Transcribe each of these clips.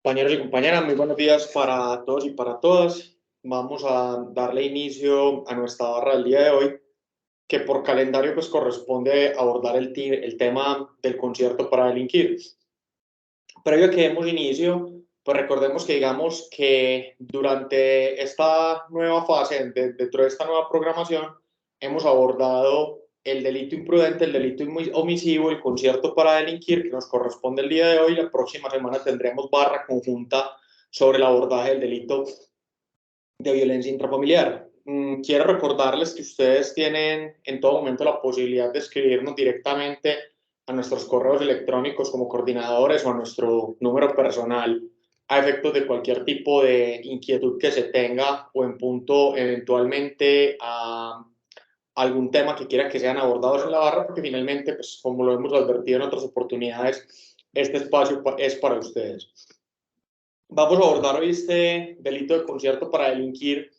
Compañeros y compañeras, muy buenos días para todos y para todas. Vamos a darle inicio a nuestra barra del día de hoy, que por calendario pues corresponde abordar el tema del concierto para delinquir. Previo a que demos inicio, pues recordemos que digamos que durante esta nueva fase, dentro de esta nueva programación, hemos abordado el delito imprudente, el delito omisivo, el concierto para delinquir, que nos corresponde el día de hoy. La próxima semana tendremos barra conjunta sobre el abordaje del delito de violencia intrafamiliar. Quiero recordarles que ustedes tienen en todo momento la posibilidad de escribirnos directamente a nuestros correos electrónicos como coordinadores o a nuestro número personal a efectos de cualquier tipo de inquietud que se tenga o en punto eventualmente a algún tema que quiera que sean abordados en la barra, porque finalmente, pues, como lo hemos advertido en otras oportunidades, este espacio es para ustedes. Vamos a abordar hoy este delito de concierto para delinquir,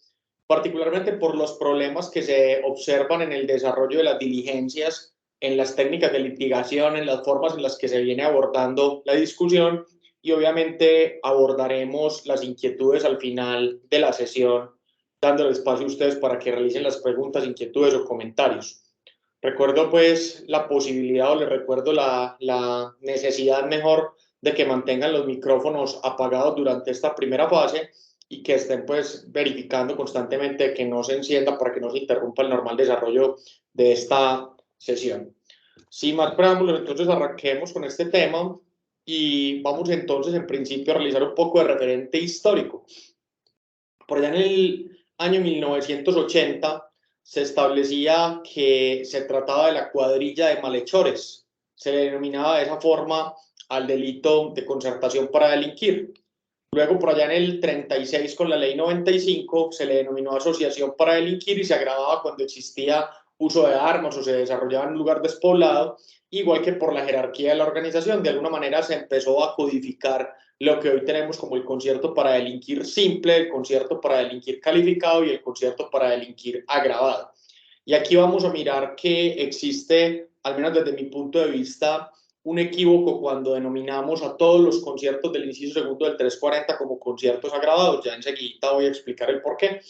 particularmente por los problemas que se observan en el desarrollo de las diligencias, en las técnicas de litigación, en las formas en las que se viene abordando la discusión y obviamente abordaremos las inquietudes al final de la sesión, dando el espacio a ustedes para que realicen las preguntas, inquietudes o comentarios. Recuerdo pues la posibilidad o les recuerdo la necesidad mejor de que mantengan los micrófonos apagados durante esta primera fase y que estén pues verificando constantemente que no se encienda para que no se interrumpa el normal desarrollo de esta sesión. Sin más preámbulos, entonces arranquemos con este tema y vamos entonces en principio a realizar un poco de referente histórico. Por allá en el año 1980 se establecía que se trataba de la cuadrilla de malhechores. Se le denominaba de esa forma al delito de concertación para delinquir. Luego, por allá en el 36, con la ley 95, se le denominó asociación para delinquir y se agravaba cuando existía uso de armas o se desarrollaba en un lugar despoblado, igual que por la jerarquía de la organización. De alguna manera se empezó a codificar lo que hoy tenemos como el concierto para delinquir simple, el concierto para delinquir calificado y el concierto para delinquir agravado. Y aquí vamos a mirar que existe, al menos desde mi punto de vista, un equívoco cuando denominamos a todos los conciertos del inciso segundo del 340 como conciertos agravados. Ya enseguida voy a explicar el por qué.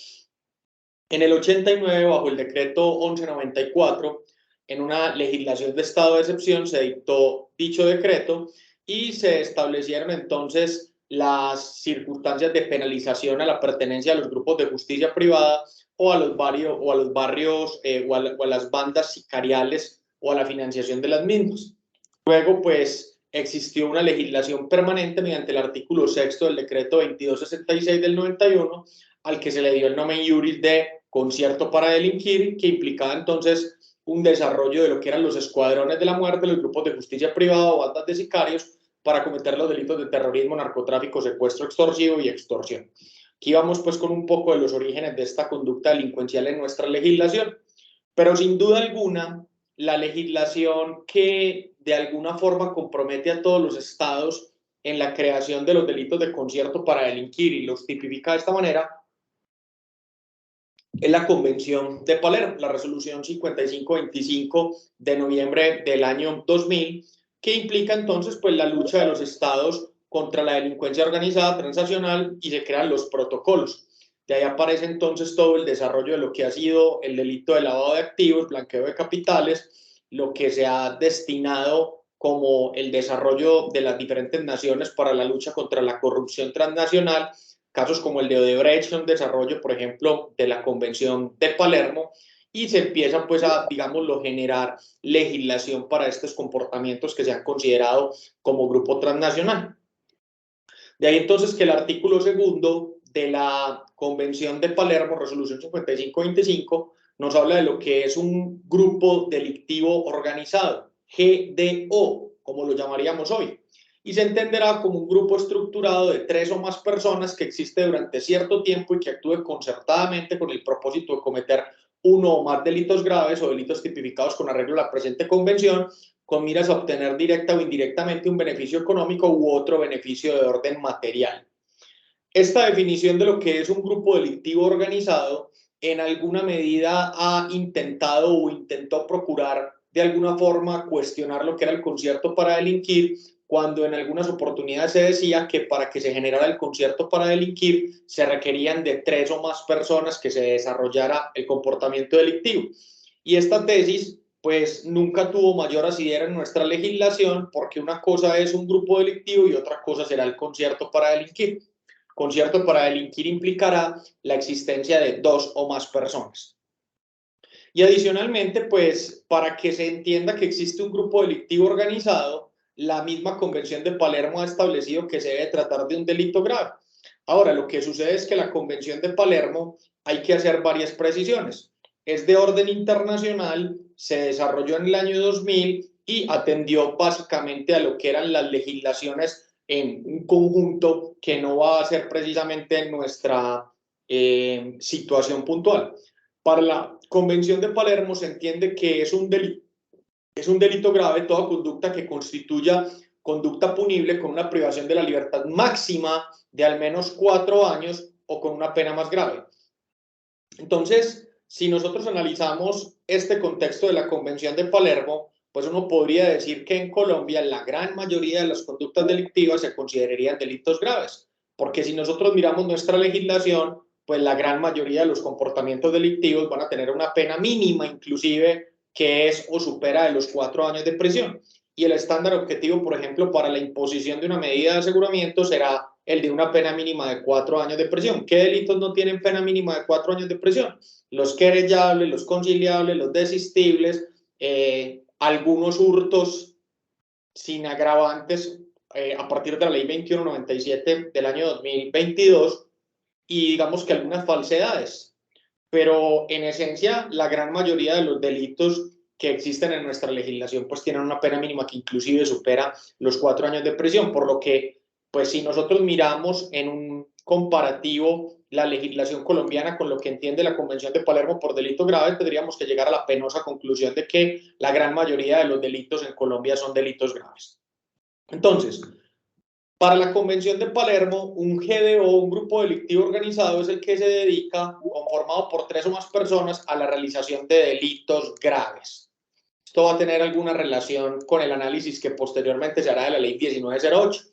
En el 89, bajo el decreto 1194, en una legislación de estado de excepción, se dictó dicho decreto y se establecieron entonces las circunstancias de penalización a la pertenencia a los grupos de justicia privada o a los barrios o a las bandas sicariales o a la financiación de las mismas. Luego, pues, existió una legislación permanente mediante el artículo 6 del decreto 2266 del 91, al que se le dio el nomen iuris de concierto para delinquir, que implicaba entonces un desarrollo de lo que eran los escuadrones de la muerte, los grupos de justicia privada o bandas de sicarios para cometer los delitos de terrorismo, narcotráfico, secuestro extorsivo y extorsión. Aquí vamos pues con un poco de los orígenes de esta conducta delincuencial en nuestra legislación, pero sin duda alguna la legislación que de alguna forma compromete a todos los estados en la creación de los delitos de concierto para delinquir y los tipifica de esta manera es la Convención de Palermo, la resolución 5525 de noviembre del año 2000, que implica entonces pues la lucha de los estados contra la delincuencia organizada transnacional y se crean los protocolos. De ahí aparece entonces todo el desarrollo de lo que ha sido el delito de lavado de activos, blanqueo de capitales, lo que se ha destinado como el desarrollo de las diferentes naciones para la lucha contra la corrupción transnacional, casos como el de Odebrecht son desarrollo, por ejemplo, de la Convención de Palermo, y se empieza pues a, digámoslo, generar legislación para estos comportamientos que se han considerado como grupo transnacional. De ahí entonces que el artículo segundo de la Convención de Palermo, resolución 5525, nos habla de lo que es un grupo delictivo organizado, GDO, como lo llamaríamos hoy, y se entenderá como un grupo estructurado de 3 o más personas que existe durante cierto tiempo y que actúe concertadamente con el propósito de cometer uno o más delitos graves o delitos tipificados con arreglo a la presente convención, con miras a obtener directa o indirectamente un beneficio económico u otro beneficio de orden material. Esta definición de lo que es un grupo delictivo organizado en alguna medida ha intentado o intentó procurar de alguna forma cuestionar lo que era el concierto para delinquir cuando en algunas oportunidades se decía que para que se generara el concierto para delinquir se requerían de 3 o más personas que se desarrollara el comportamiento delictivo. Y esta tesis pues nunca tuvo mayor asidero en nuestra legislación, porque una cosa es un grupo delictivo y otra cosa será el concierto para delinquir. Concierto para delinquir implicará la existencia de 2 o más personas. Y adicionalmente, pues para que se entienda que existe un grupo delictivo organizado, la misma Convención de Palermo ha establecido que se debe tratar de un delito grave. Ahora, lo que sucede es que la Convención de Palermo hay que hacer varias precisiones. Es de orden internacional, se desarrolló en el año 2000 y atendió básicamente a lo que eran las legislaciones en un conjunto que no va a ser precisamente nuestra situación puntual. Para la Convención de Palermo se entiende que es un delito grave toda conducta que constituya conducta punible con una privación de la libertad máxima de al menos 4 años o con una pena más grave. Entonces, si nosotros analizamos este contexto de la Convención de Palermo, pues uno podría decir que en Colombia la gran mayoría de las conductas delictivas se considerarían delitos graves, porque si nosotros miramos nuestra legislación, pues la gran mayoría de los comportamientos delictivos van a tener una pena mínima, inclusive, que es o supera de los 4 años de prisión. Y el estándar objetivo, por ejemplo, para la imposición de una medida de aseguramiento será el de una pena mínima de 4 años de prisión. ¿Qué delitos no tienen pena mínima de 4 años de prisión? Los querellables, los conciliables, los desistibles, algunos hurtos sin agravantes a partir de la ley 2197 del año 2022 y digamos que algunas falsedades. Pero en esencia, la gran mayoría de los delitos que existen en nuestra legislación pues tienen una pena mínima que inclusive supera los 4 años de prisión, por lo que pues si nosotros miramos en un comparativo la legislación colombiana con lo que entiende la Convención de Palermo por delito grave, tendríamos que llegar a la penosa conclusión de que la gran mayoría de los delitos en Colombia son delitos graves. Entonces, para la Convención de Palermo, un GDO, un grupo delictivo organizado, es el que se dedica, conformado por 3 o más personas, a la realización de delitos graves. Esto va a tener alguna relación con el análisis que posteriormente se hará de la ley 1908.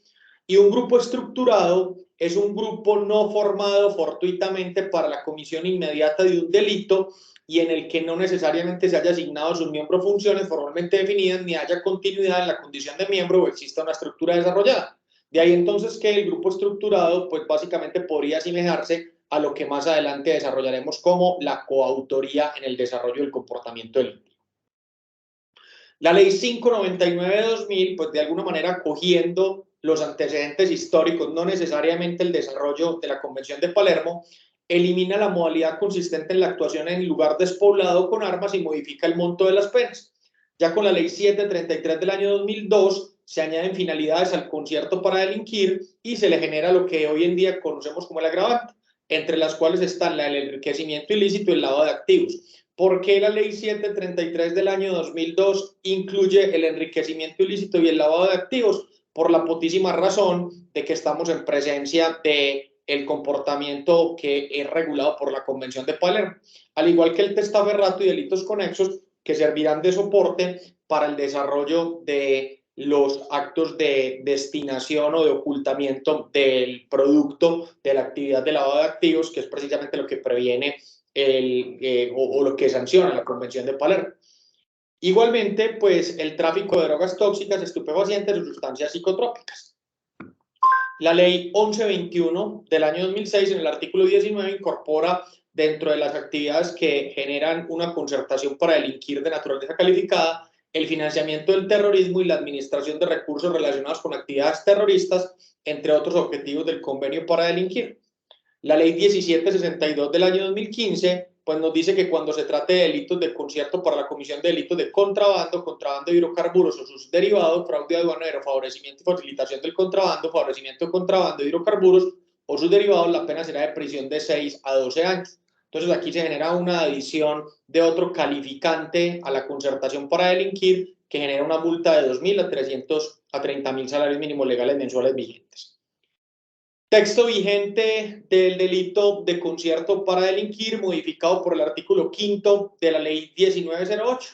Y un grupo estructurado es un grupo no formado fortuitamente para la comisión inmediata de un delito y en el que no necesariamente se haya asignado a sus miembros funciones formalmente definidas ni haya continuidad en la condición de miembro o exista una estructura desarrollada. De ahí entonces que el grupo estructurado pues básicamente podría asemejarse a lo que más adelante desarrollaremos como la coautoría en el desarrollo del comportamiento delictivo. La ley 599 de 2000, pues de alguna manera cogiendo los antecedentes históricos, no necesariamente el desarrollo de la Convención de Palermo, elimina la modalidad consistente en la actuación en lugar despoblado con armas y modifica el monto de las penas. Ya con la ley 733 del año 2002 se añaden finalidades al concierto para delinquir y se le genera lo que hoy en día conocemos como el agravante, entre las cuales están el enriquecimiento ilícito y el lavado de activos. ¿Por qué la ley 733 del año 2002 incluye el enriquecimiento ilícito y el lavado de activos? Por la putísima razón de que estamos en presencia de el comportamiento que es regulado por la Convención de Palermo, al igual que el testaferrato y delitos conexos que servirán de soporte para el desarrollo de los actos de destinación o de ocultamiento del producto de la actividad de lavado de activos, que es precisamente lo que previene o lo que sanciona la Convención de Palermo. Igualmente, pues el tráfico de drogas tóxicas, estupefacientes o sustancias psicotrópicas. La ley 1121 del año 2006, en el artículo 19, incorpora dentro de las actividades que generan una concertación para delinquir de naturaleza calificada el financiamiento del terrorismo y la administración de recursos relacionados con actividades terroristas, entre otros objetivos del convenio para delinquir. La ley 1762 del año 2015 pues nos dice que cuando se trate de delitos de concierto para la comisión de delitos de contrabando, contrabando de hidrocarburos o sus derivados, fraude aduanero, favorecimiento y facilitación del contrabando, favorecimiento de contrabando de hidrocarburos o sus derivados, la pena será de prisión de 6 a 12 años. Entonces aquí se genera una adición de otro calificante a la concertación para delinquir que genera una multa de 2.000 a 300 a 30.000 salarios mínimos legales mensuales vigentes. Texto vigente del delito de concierto para delinquir, modificado por el artículo 5 de la ley 1908.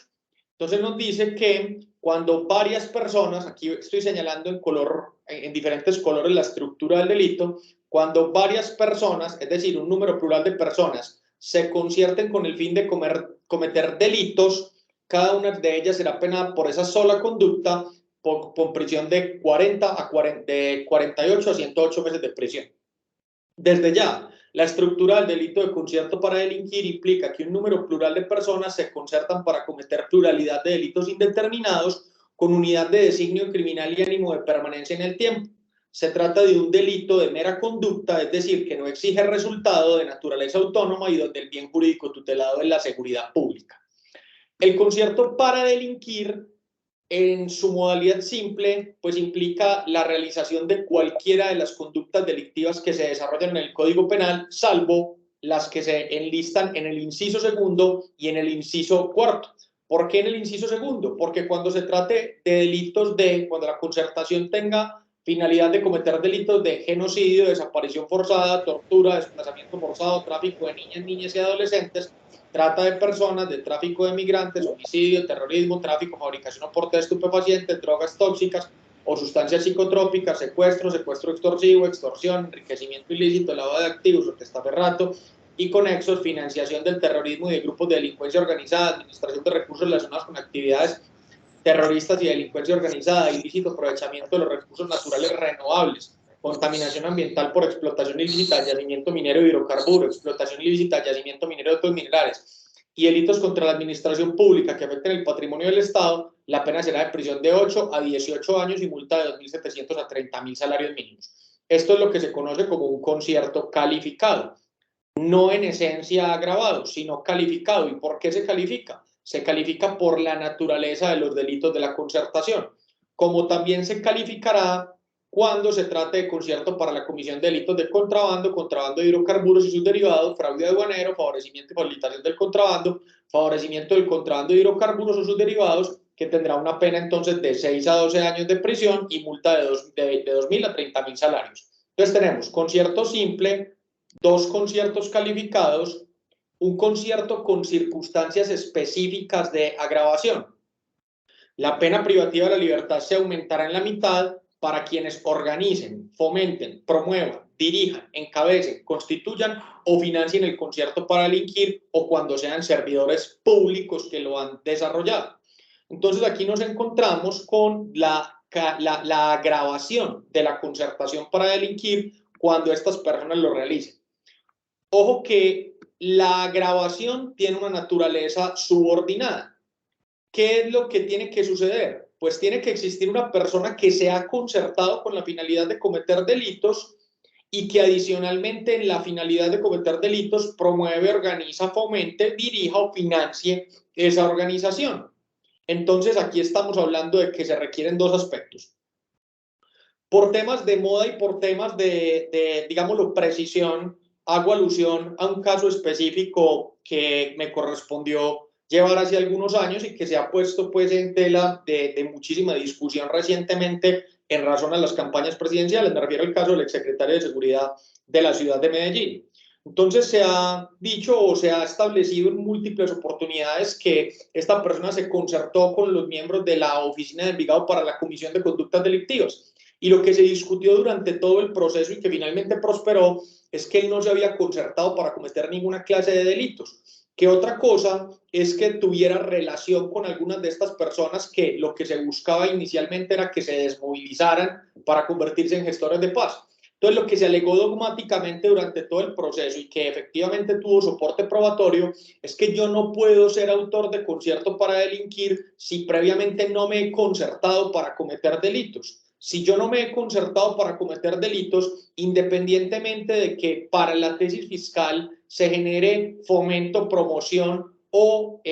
Entonces nos dice que cuando varias personas, aquí estoy señalando en color, en diferentes colores la estructura del delito, cuando varias personas, es decir, un número plural de personas, se concierten con el fin de cometer delitos, cada una de ellas será penada por esa sola conducta con prisión de 48 a 108 meses de prisión. Desde ya, la estructura del delito de concierto para delinquir implica que un número plural de personas se concertan para cometer pluralidad de delitos indeterminados con unidad de designio criminal y ánimo de permanencia en el tiempo. Se trata de un delito de mera conducta, es decir, que no exige resultado de naturaleza autónoma y donde el bien jurídico tutelado es la seguridad pública. El concierto para delinquir, en su modalidad simple, pues implica la realización de cualquiera de las conductas delictivas que se desarrollan en el Código Penal, salvo las que se enlistan en el inciso segundo y en el inciso cuarto. ¿Por qué en el inciso segundo? Porque cuando se trate de delitos cuando la concertación tenga finalidad de cometer delitos de genocidio, desaparición forzada, tortura, desplazamiento forzado, tráfico de niñas, niñas y adolescentes, trata de personas, de tráfico de migrantes, homicidio, terrorismo, tráfico, fabricación o porte de estupefacientes, drogas tóxicas o sustancias psicotrópicas, secuestro extorsivo, extorsión, enriquecimiento ilícito, lavado de activos o testaferrato y conexos, financiación del terrorismo y de grupos de delincuencia organizada, administración de recursos relacionados con actividades terroristas y delincuencia organizada, ilícito aprovechamiento de los recursos naturales renovables, contaminación ambiental por explotación ilícita de yacimiento minero de hidrocarburos, explotación ilícita de yacimiento minero de otros minerales y delitos contra la administración pública que afecten el patrimonio del Estado, la pena será de prisión de 8 a 18 años y multa de 2.700 a 30.000 salarios mínimos. Esto es lo que se conoce como un concierto calificado, no en esencia agravado, sino calificado. ¿Y por qué se califica? Se califica por la naturaleza de los delitos de la concertación, como también se calificará cuando se trate de concierto para la comisión de delitos de contrabando, contrabando de hidrocarburos y sus derivados, fraude aduanero, favorecimiento y facilitación del contrabando, favorecimiento del contrabando de hidrocarburos o sus derivados, que tendrá una pena entonces de 6 a 12 años de prisión y multa de 2.000 a 30.000 salarios. Entonces tenemos concierto simple, dos conciertos calificados, un concierto con circunstancias específicas de agravación. La pena privativa de la libertad se aumentará en la mitad para quienes organicen, fomenten, promuevan, dirijan, encabecen, constituyan o financien el concierto para delinquir o cuando sean servidores públicos que lo han desarrollado. Entonces aquí nos encontramos con la agravación de la concertación para delinquir cuando estas personas lo realicen. Ojo que la agravación tiene una naturaleza subordinada. ¿Qué es lo que tiene que suceder? Pues tiene que existir una persona que se ha concertado con la finalidad de cometer delitos y que adicionalmente en la finalidad de cometer delitos promueve, organiza, fomente, dirija o financie esa organización. Entonces aquí estamos hablando de que se requieren dos aspectos. Por temas de moda y por temas digámoslo, precisión, hago alusión a un caso específico que me correspondió llevar hace algunos años y que se ha puesto pues en tela de muchísima discusión recientemente en razón a las campañas presidenciales. Me refiero al caso del exsecretario de Seguridad de la ciudad de Medellín. Entonces se ha dicho o se ha establecido en múltiples oportunidades que esta persona se concertó con los miembros de la Oficina de Envigado para la Comisión de Conductas Delictivas. Y lo que se discutió durante todo el proceso y que finalmente prosperó es que él no se había concertado para cometer ninguna clase de delitos. Que otra cosa es que tuviera relación con algunas de estas personas que lo que se buscaba inicialmente era que se desmovilizaran para convertirse en gestores de paz. Entonces, lo que se alegó dogmáticamente durante todo el proceso y que efectivamente tuvo soporte probatorio es que yo no puedo ser autor de concierto para delinquir si previamente no me he concertado para cometer delitos. Si yo no me he concertado para cometer delitos, independientemente de que para la tesis fiscal se genere fomento, promoción o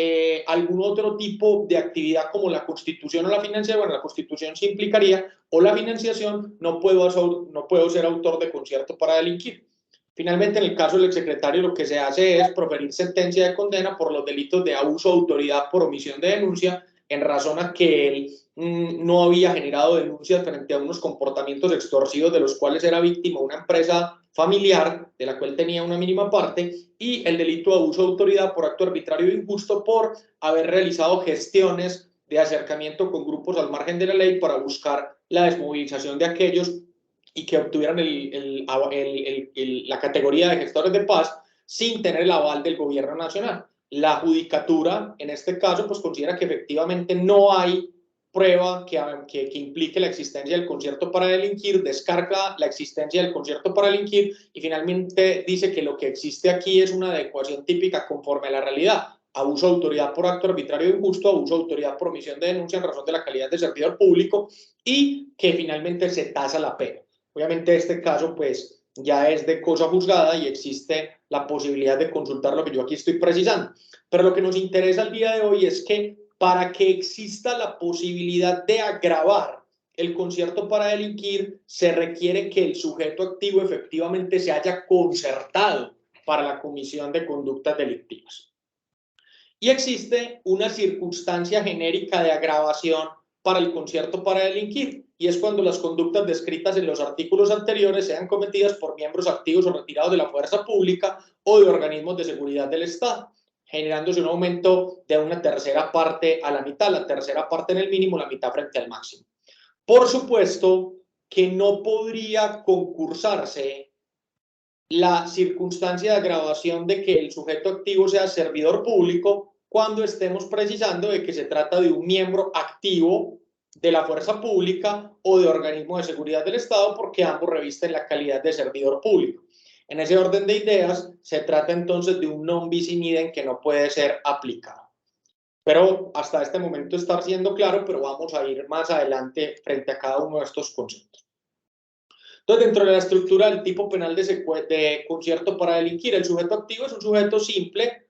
algún otro tipo de actividad como la constitución o la financiación, bueno, la constitución sí implicaría, o la financiación, no puedo ser autor de concierto para delinquir. Finalmente, en el caso del exsecretario, lo que se hace es proferir sentencia de condena por los delitos de abuso de autoridad por omisión de denuncia, en razón a que él no había generado denuncias frente a unos comportamientos extorsivos de los cuales era víctima una empresa familiar de la cual tenía una mínima parte, y el delito de abuso de autoridad por acto arbitrario e injusto por haber realizado gestiones de acercamiento con grupos al margen de la ley para buscar la desmovilización de aquellos y que obtuvieran la categoría de gestores de paz sin tener el aval del gobierno nacional. La judicatura, en este caso, pues considera que efectivamente no hay prueba que implique la existencia del concierto para delinquir, descarga la existencia del concierto para delinquir y finalmente dice que lo que existe aquí es una adecuación típica conforme a la realidad. Abuso de autoridad por acto arbitrario e injusto, abuso de autoridad por omisión de denuncia en razón de la calidad de servidor público y que finalmente se tasa la pena. Obviamente este caso pues ya es de cosa juzgada y existe la posibilidad de consultar lo que yo aquí estoy precisando. Pero lo que nos interesa el día de hoy es que para que exista la posibilidad de agravar el concierto para delinquir, se requiere que el sujeto activo efectivamente se haya concertado para la comisión de conductas delictivas. Y existe una circunstancia genérica de agravación para el concierto para delinquir, y es cuando las conductas descritas en los artículos anteriores sean cometidas por miembros activos o retirados de la fuerza pública o de organismos de seguridad del Estado, generándose un aumento de una tercera parte a la mitad, la tercera parte en el mínimo, la mitad frente al máximo. Por supuesto que no podría concursarse la circunstancia de agravación de que el sujeto activo sea servidor público cuando estemos precisando de que se trata de un miembro activo de la fuerza pública o de organismo de seguridad del Estado, porque ambos revisten la calidad de servidor público. En ese orden de ideas, se trata entonces de un non bis in idem que no puede ser aplicado. Pero hasta este momento está siendo claro, pero vamos a ir más adelante frente a cada uno de estos conceptos. Entonces, dentro de la estructura del tipo penal de concierto para delinquir, el sujeto activo es un sujeto simple,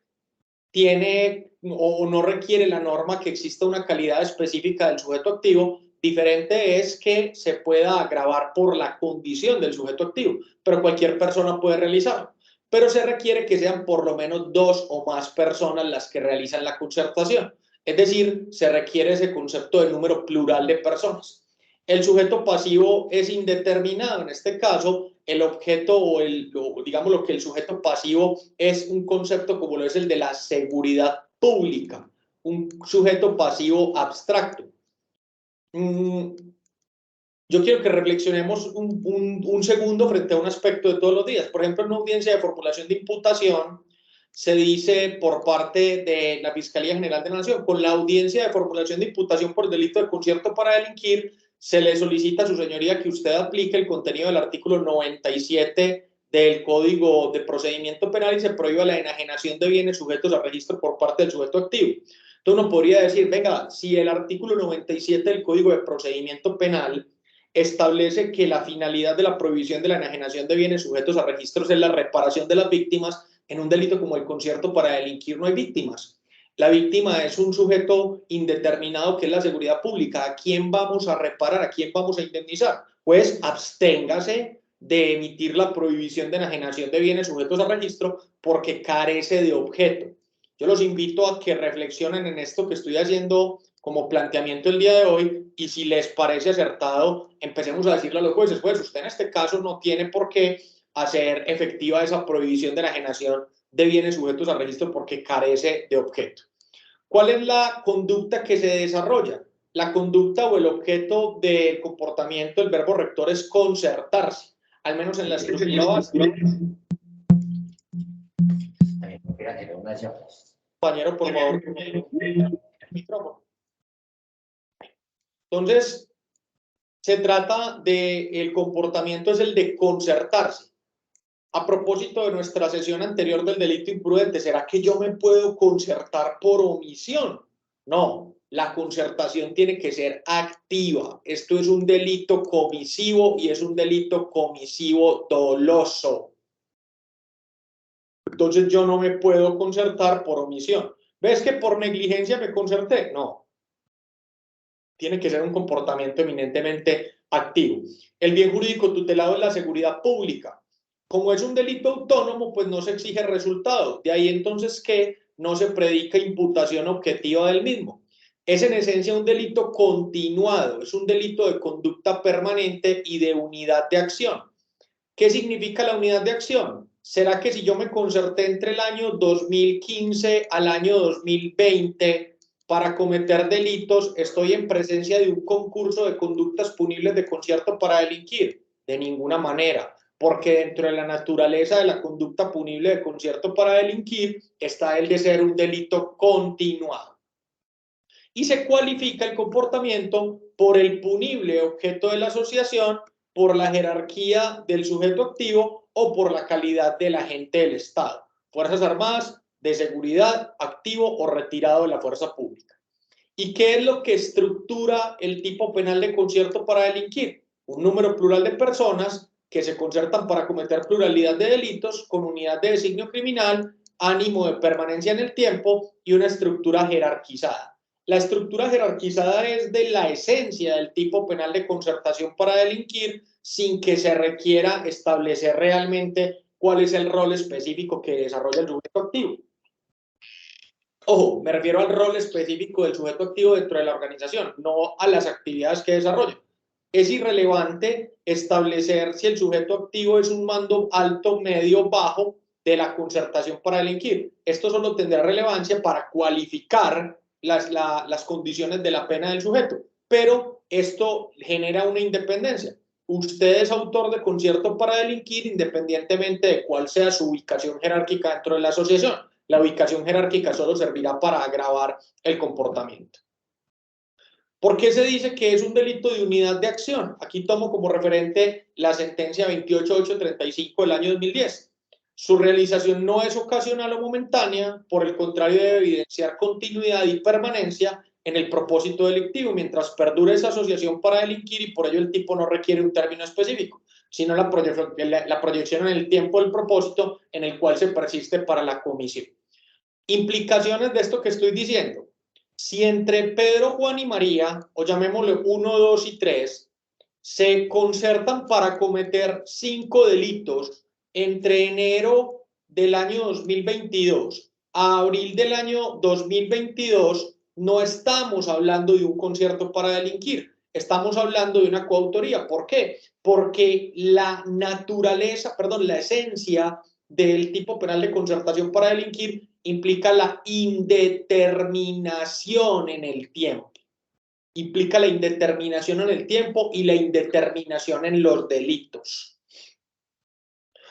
tiene o no requiere la norma que exista una calidad específica del sujeto activo. Diferente es que se pueda agravar por la condición del sujeto activo, pero cualquier persona puede realizarlo. Pero se requiere que sean por lo menos 2 o más personas las que realizan la concertación. Es decir, se requiere ese concepto de número plural de personas. El sujeto pasivo es indeterminado. En este caso, el objeto digamos lo que el sujeto pasivo es un concepto como lo es el de la seguridad pública, un sujeto pasivo abstracto. Yo quiero que reflexionemos un segundo frente a un aspecto de todos los días. Por ejemplo, en una audiencia de formulación de imputación, se dice por parte de la Fiscalía General de la Nación, con la audiencia de formulación de imputación por delito de concierto para delinquir, se le solicita a su señoría que usted aplique el contenido del artículo 97 del Código de Procedimiento Penal y se prohíba la enajenación de bienes sujetos a registro por parte del sujeto activo. Entonces uno podría decir, venga, si el artículo 97 del Código de Procedimiento Penal establece que la finalidad de la prohibición de la enajenación de bienes sujetos a registros es la reparación de las víctimas, en un delito como el concierto para delinquir no hay víctimas. La víctima es un sujeto indeterminado que es la seguridad pública. ¿A quién vamos a reparar? ¿A quién vamos a indemnizar? Pues absténgase de emitir la prohibición de enajenación de bienes sujetos a registro porque carece de objeto. Yo los invito a que reflexionen en esto que estoy haciendo como planteamiento el día de hoy y si les parece acertado, empecemos a decirle a los jueces, pues usted en este caso no tiene por qué hacer efectiva esa prohibición de enajenación de bienes sujetos a registro porque carece de objeto. ¿Cuál es la conducta que se desarrolla? La conducta o el objeto del comportamiento, el verbo rector es concertarse, al menos en la estructura básica. Compañero, por favor, el micrófono. Entonces, se trata del comportamiento, es el de concertarse. A propósito de nuestra sesión anterior del delito imprudente, ¿será que yo me puedo concertar por omisión? No, la concertación tiene que ser activa. Esto es un delito comisivo y es un delito comisivo doloso. Entonces yo no me puedo concertar por omisión. ¿Ves que por negligencia me concerté? No. Tiene que ser un comportamiento eminentemente activo. El bien jurídico tutelado es la seguridad pública. Como es un delito autónomo, pues no se exige resultado. De ahí entonces que no se predica imputación objetiva del mismo. Es en esencia un delito continuado, es un delito de conducta permanente y de unidad de acción. ¿Qué significa la unidad de acción? ¿Será que si yo me concerté entre el año 2015 al año 2020 para cometer delitos estoy en presencia de un concurso de conductas punibles de concierto para delinquir? De ninguna manera, porque dentro de la naturaleza de la conducta punible de concierto para delinquir está el de ser un delito continuado. Y se cualifica el comportamiento por el punible objeto de la asociación, por la jerarquía del sujeto activo o por la calidad del agente del Estado, Fuerzas Armadas, de seguridad, activo o retirado de la fuerza pública. ¿Y qué es lo que estructura el tipo penal de concierto para delinquir? Un número plural de personas que se concertan para cometer pluralidad de delitos con unidad de designio criminal, ánimo de permanencia en el tiempo y una estructura jerarquizada. La estructura jerarquizada es de la esencia del tipo penal de concertación para delinquir sin que se requiera establecer realmente cuál es el rol específico que desarrolla el sujeto activo. Ojo, me refiero al rol específico del sujeto activo dentro de la organización, no a las actividades que desarrolla. Es irrelevante establecer si el sujeto activo es un mando alto, medio, bajo de la concertación para delinquir. Esto solo tendrá relevancia para cualificar las condiciones de la pena del sujeto, pero esto genera una independencia. Usted es autor de concierto para delinquir independientemente de cuál sea su ubicación jerárquica dentro de la asociación. La ubicación jerárquica solo servirá para agravar el comportamiento. ¿Por qué se dice que es un delito de unidad de acción? Aquí tomo como referente la sentencia 28835 del año 2010. Su realización no es ocasional o momentánea, por el contrario debe evidenciar continuidad y permanencia en el propósito delictivo, mientras perdure esa asociación para delinquir y por ello el tipo no requiere un término específico, sino la proyección en el tiempo del propósito en el cual se persiste para la comisión. Implicaciones de esto que estoy diciendo. Si entre Pedro, Juan y María, o llamémosle 1, 2 y 3, se concertan para cometer 5 delitos entre enero del año 2022 a abril del año 2022, no estamos hablando de un concierto para delinquir, estamos hablando de una coautoría. ¿Por qué? Porque la naturaleza, perdón, la esencia del tipo penal de concertación para delinquir implica la indeterminación en el tiempo. Implica la indeterminación en el tiempo y la indeterminación en los delitos.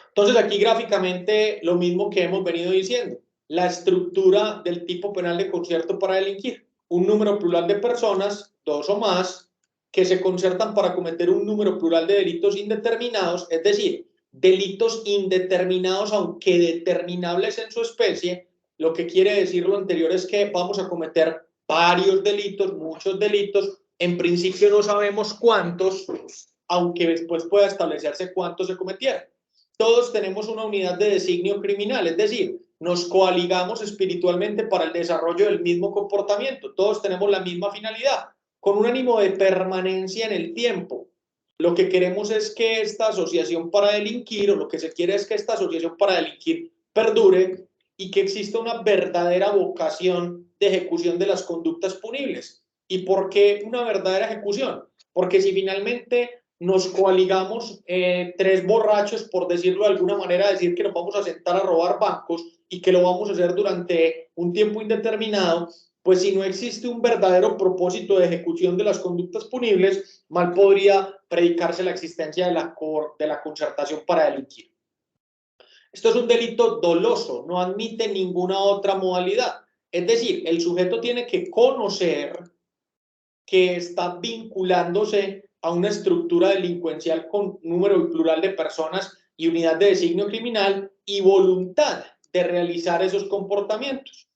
Entonces aquí gráficamente lo mismo que hemos venido diciendo. La estructura del tipo penal de concierto para delinquir. Un número plural de personas, 2 o más, que se concertan para cometer un número plural de delitos indeterminados, es decir, delitos indeterminados aunque determinables en su especie. Lo que quiere decir lo anterior es que vamos a cometer varios delitos, muchos delitos. En principio no sabemos cuántos, aunque después pueda establecerse cuántos se cometieron. Todos tenemos una unidad de designio criminal, es decir, nos coaligamos espiritualmente para el desarrollo del mismo comportamiento. Todos tenemos la misma finalidad, con un ánimo de permanencia en el tiempo. Lo que queremos es que esta asociación para delinquir, o lo que se quiere es que esta asociación para delinquir perdure y que exista una verdadera vocación de ejecución de las conductas punibles. ¿Y por qué una verdadera ejecución? Porque si finalmente nos coaligamos 3 borrachos, por decirlo de alguna manera, decir que nos vamos a sentar a robar bancos y que lo vamos a hacer durante un tiempo indeterminado, pues si no existe un verdadero propósito de ejecución de las conductas punibles, mal podría predicarse la existencia de la concertación para delinquir. Esto es un delito doloso, no admite ninguna otra modalidad. Es decir, el sujeto tiene que conocer que está vinculándose a una estructura delincuencial con número plural de personas y unidad de designio criminal y voluntad de realizar esos comportamientos.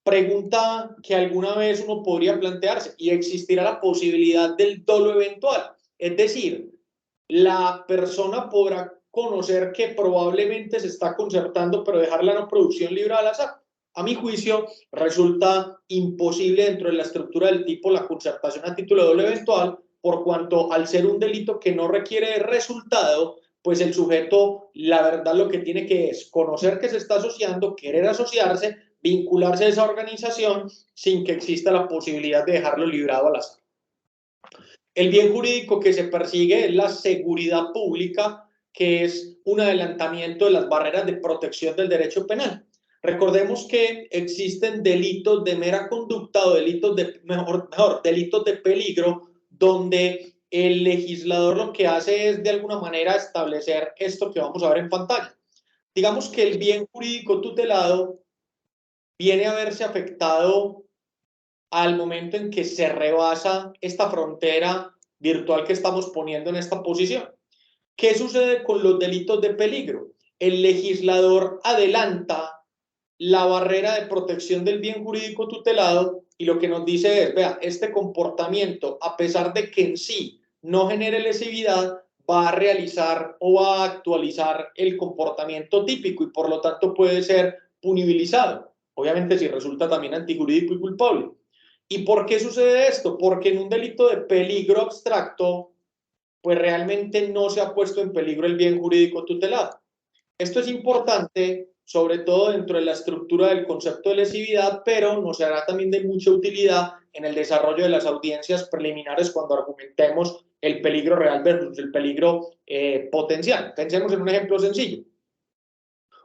Pregunta que alguna vez uno podría plantearse, ¿y existirá la posibilidad del dolo eventual? Es decir, la persona podrá conocer que probablemente se está concertando, pero dejar la no producción libre al azar. A mi juicio, resulta imposible dentro de la estructura del tipo la concertación a título de dolo eventual, por cuanto al ser un delito que no requiere resultado, pues el sujeto, la verdad, lo que tiene que es conocer que se está asociando, querer asociarse, vincularse a esa organización sin que exista la posibilidad de dejarlo librado al azar. El bien jurídico que se persigue es la seguridad pública, que es un adelantamiento de las barreras de protección del derecho penal. Recordemos que existen delitos de mera conducta o delitos de, delitos de peligro, donde el legislador lo que hace es de alguna manera establecer esto que vamos a ver en pantalla. Digamos que el bien jurídico tutelado viene a verse afectado al momento en que se rebasa esta frontera virtual que estamos poniendo en esta posición. ¿Qué sucede con los delitos de peligro? El legislador adelanta la barrera de protección del bien jurídico tutelado y lo que nos dice es, vea, este comportamiento, a pesar de que en sí no genere lesividad, va a realizar o va a actualizar el comportamiento típico y por lo tanto puede ser punibilizado. Obviamente si resulta también antijurídico y culpable. ¿Y por qué sucede esto? Porque en un delito de peligro abstracto, pues realmente no se ha puesto en peligro el bien jurídico tutelado. Esto es importante, sobre todo dentro de la estructura del concepto de lesividad, pero nos hará también de mucha utilidad en el desarrollo de las audiencias preliminares cuando argumentemos el peligro real versus el peligro potencial. Pensemos en un ejemplo sencillo.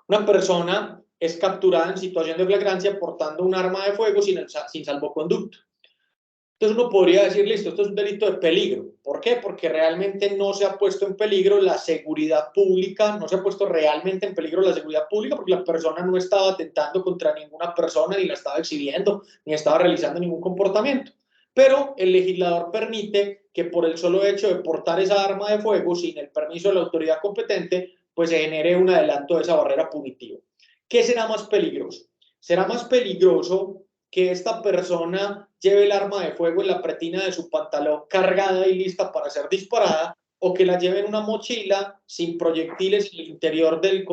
Una persona es capturada en situación de flagrancia portando un arma de fuego sin salvoconducto. Entonces uno podría decir, listo, esto es un delito de peligro. ¿Por qué? Porque realmente no se ha puesto en peligro la seguridad pública, no se ha puesto realmente en peligro la seguridad pública porque la persona no estaba atentando contra ninguna persona, ni la estaba exhibiendo, ni estaba realizando ningún comportamiento. Pero el legislador permite que por el solo hecho de portar esa arma de fuego sin el permiso de la autoridad competente, pues se genere un adelanto de esa barrera punitiva. ¿Qué será más peligroso? Será más peligroso que esta persona lleve el arma de fuego en la pretina de su pantalón cargada y lista para ser disparada, o que la lleve en una mochila sin proyectiles en el interior del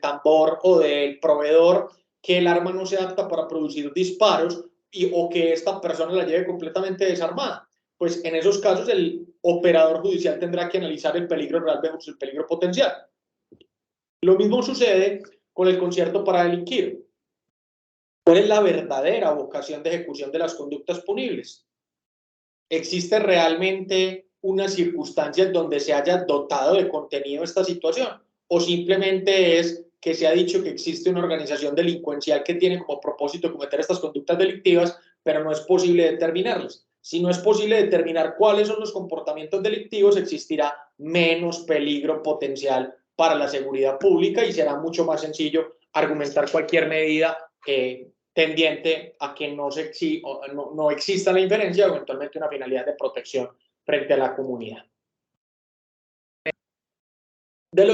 tambor o del proveedor, que el arma no se adapta para producir disparos, o que esta persona la lleve completamente desarmada. Pues en esos casos el operador judicial tendrá que analizar el peligro real versus el peligro potencial. Lo mismo sucede con el concierto para delinquir. ¿Cuál es la verdadera vocación de ejecución de las conductas punibles? ¿Existe realmente una circunstancia en donde se haya dotado de contenido esta situación? ¿O simplemente es que se ha dicho que existe una organización delincuencial que tiene como propósito cometer estas conductas delictivas, pero no es posible determinarlas? Si no es posible determinar cuáles son los comportamientos delictivos, existirá menos peligro potencial para la seguridad pública y será mucho más sencillo argumentar cualquier medida tendiente a que no exista la inferencia o eventualmente una finalidad de protección frente a la comunidad. De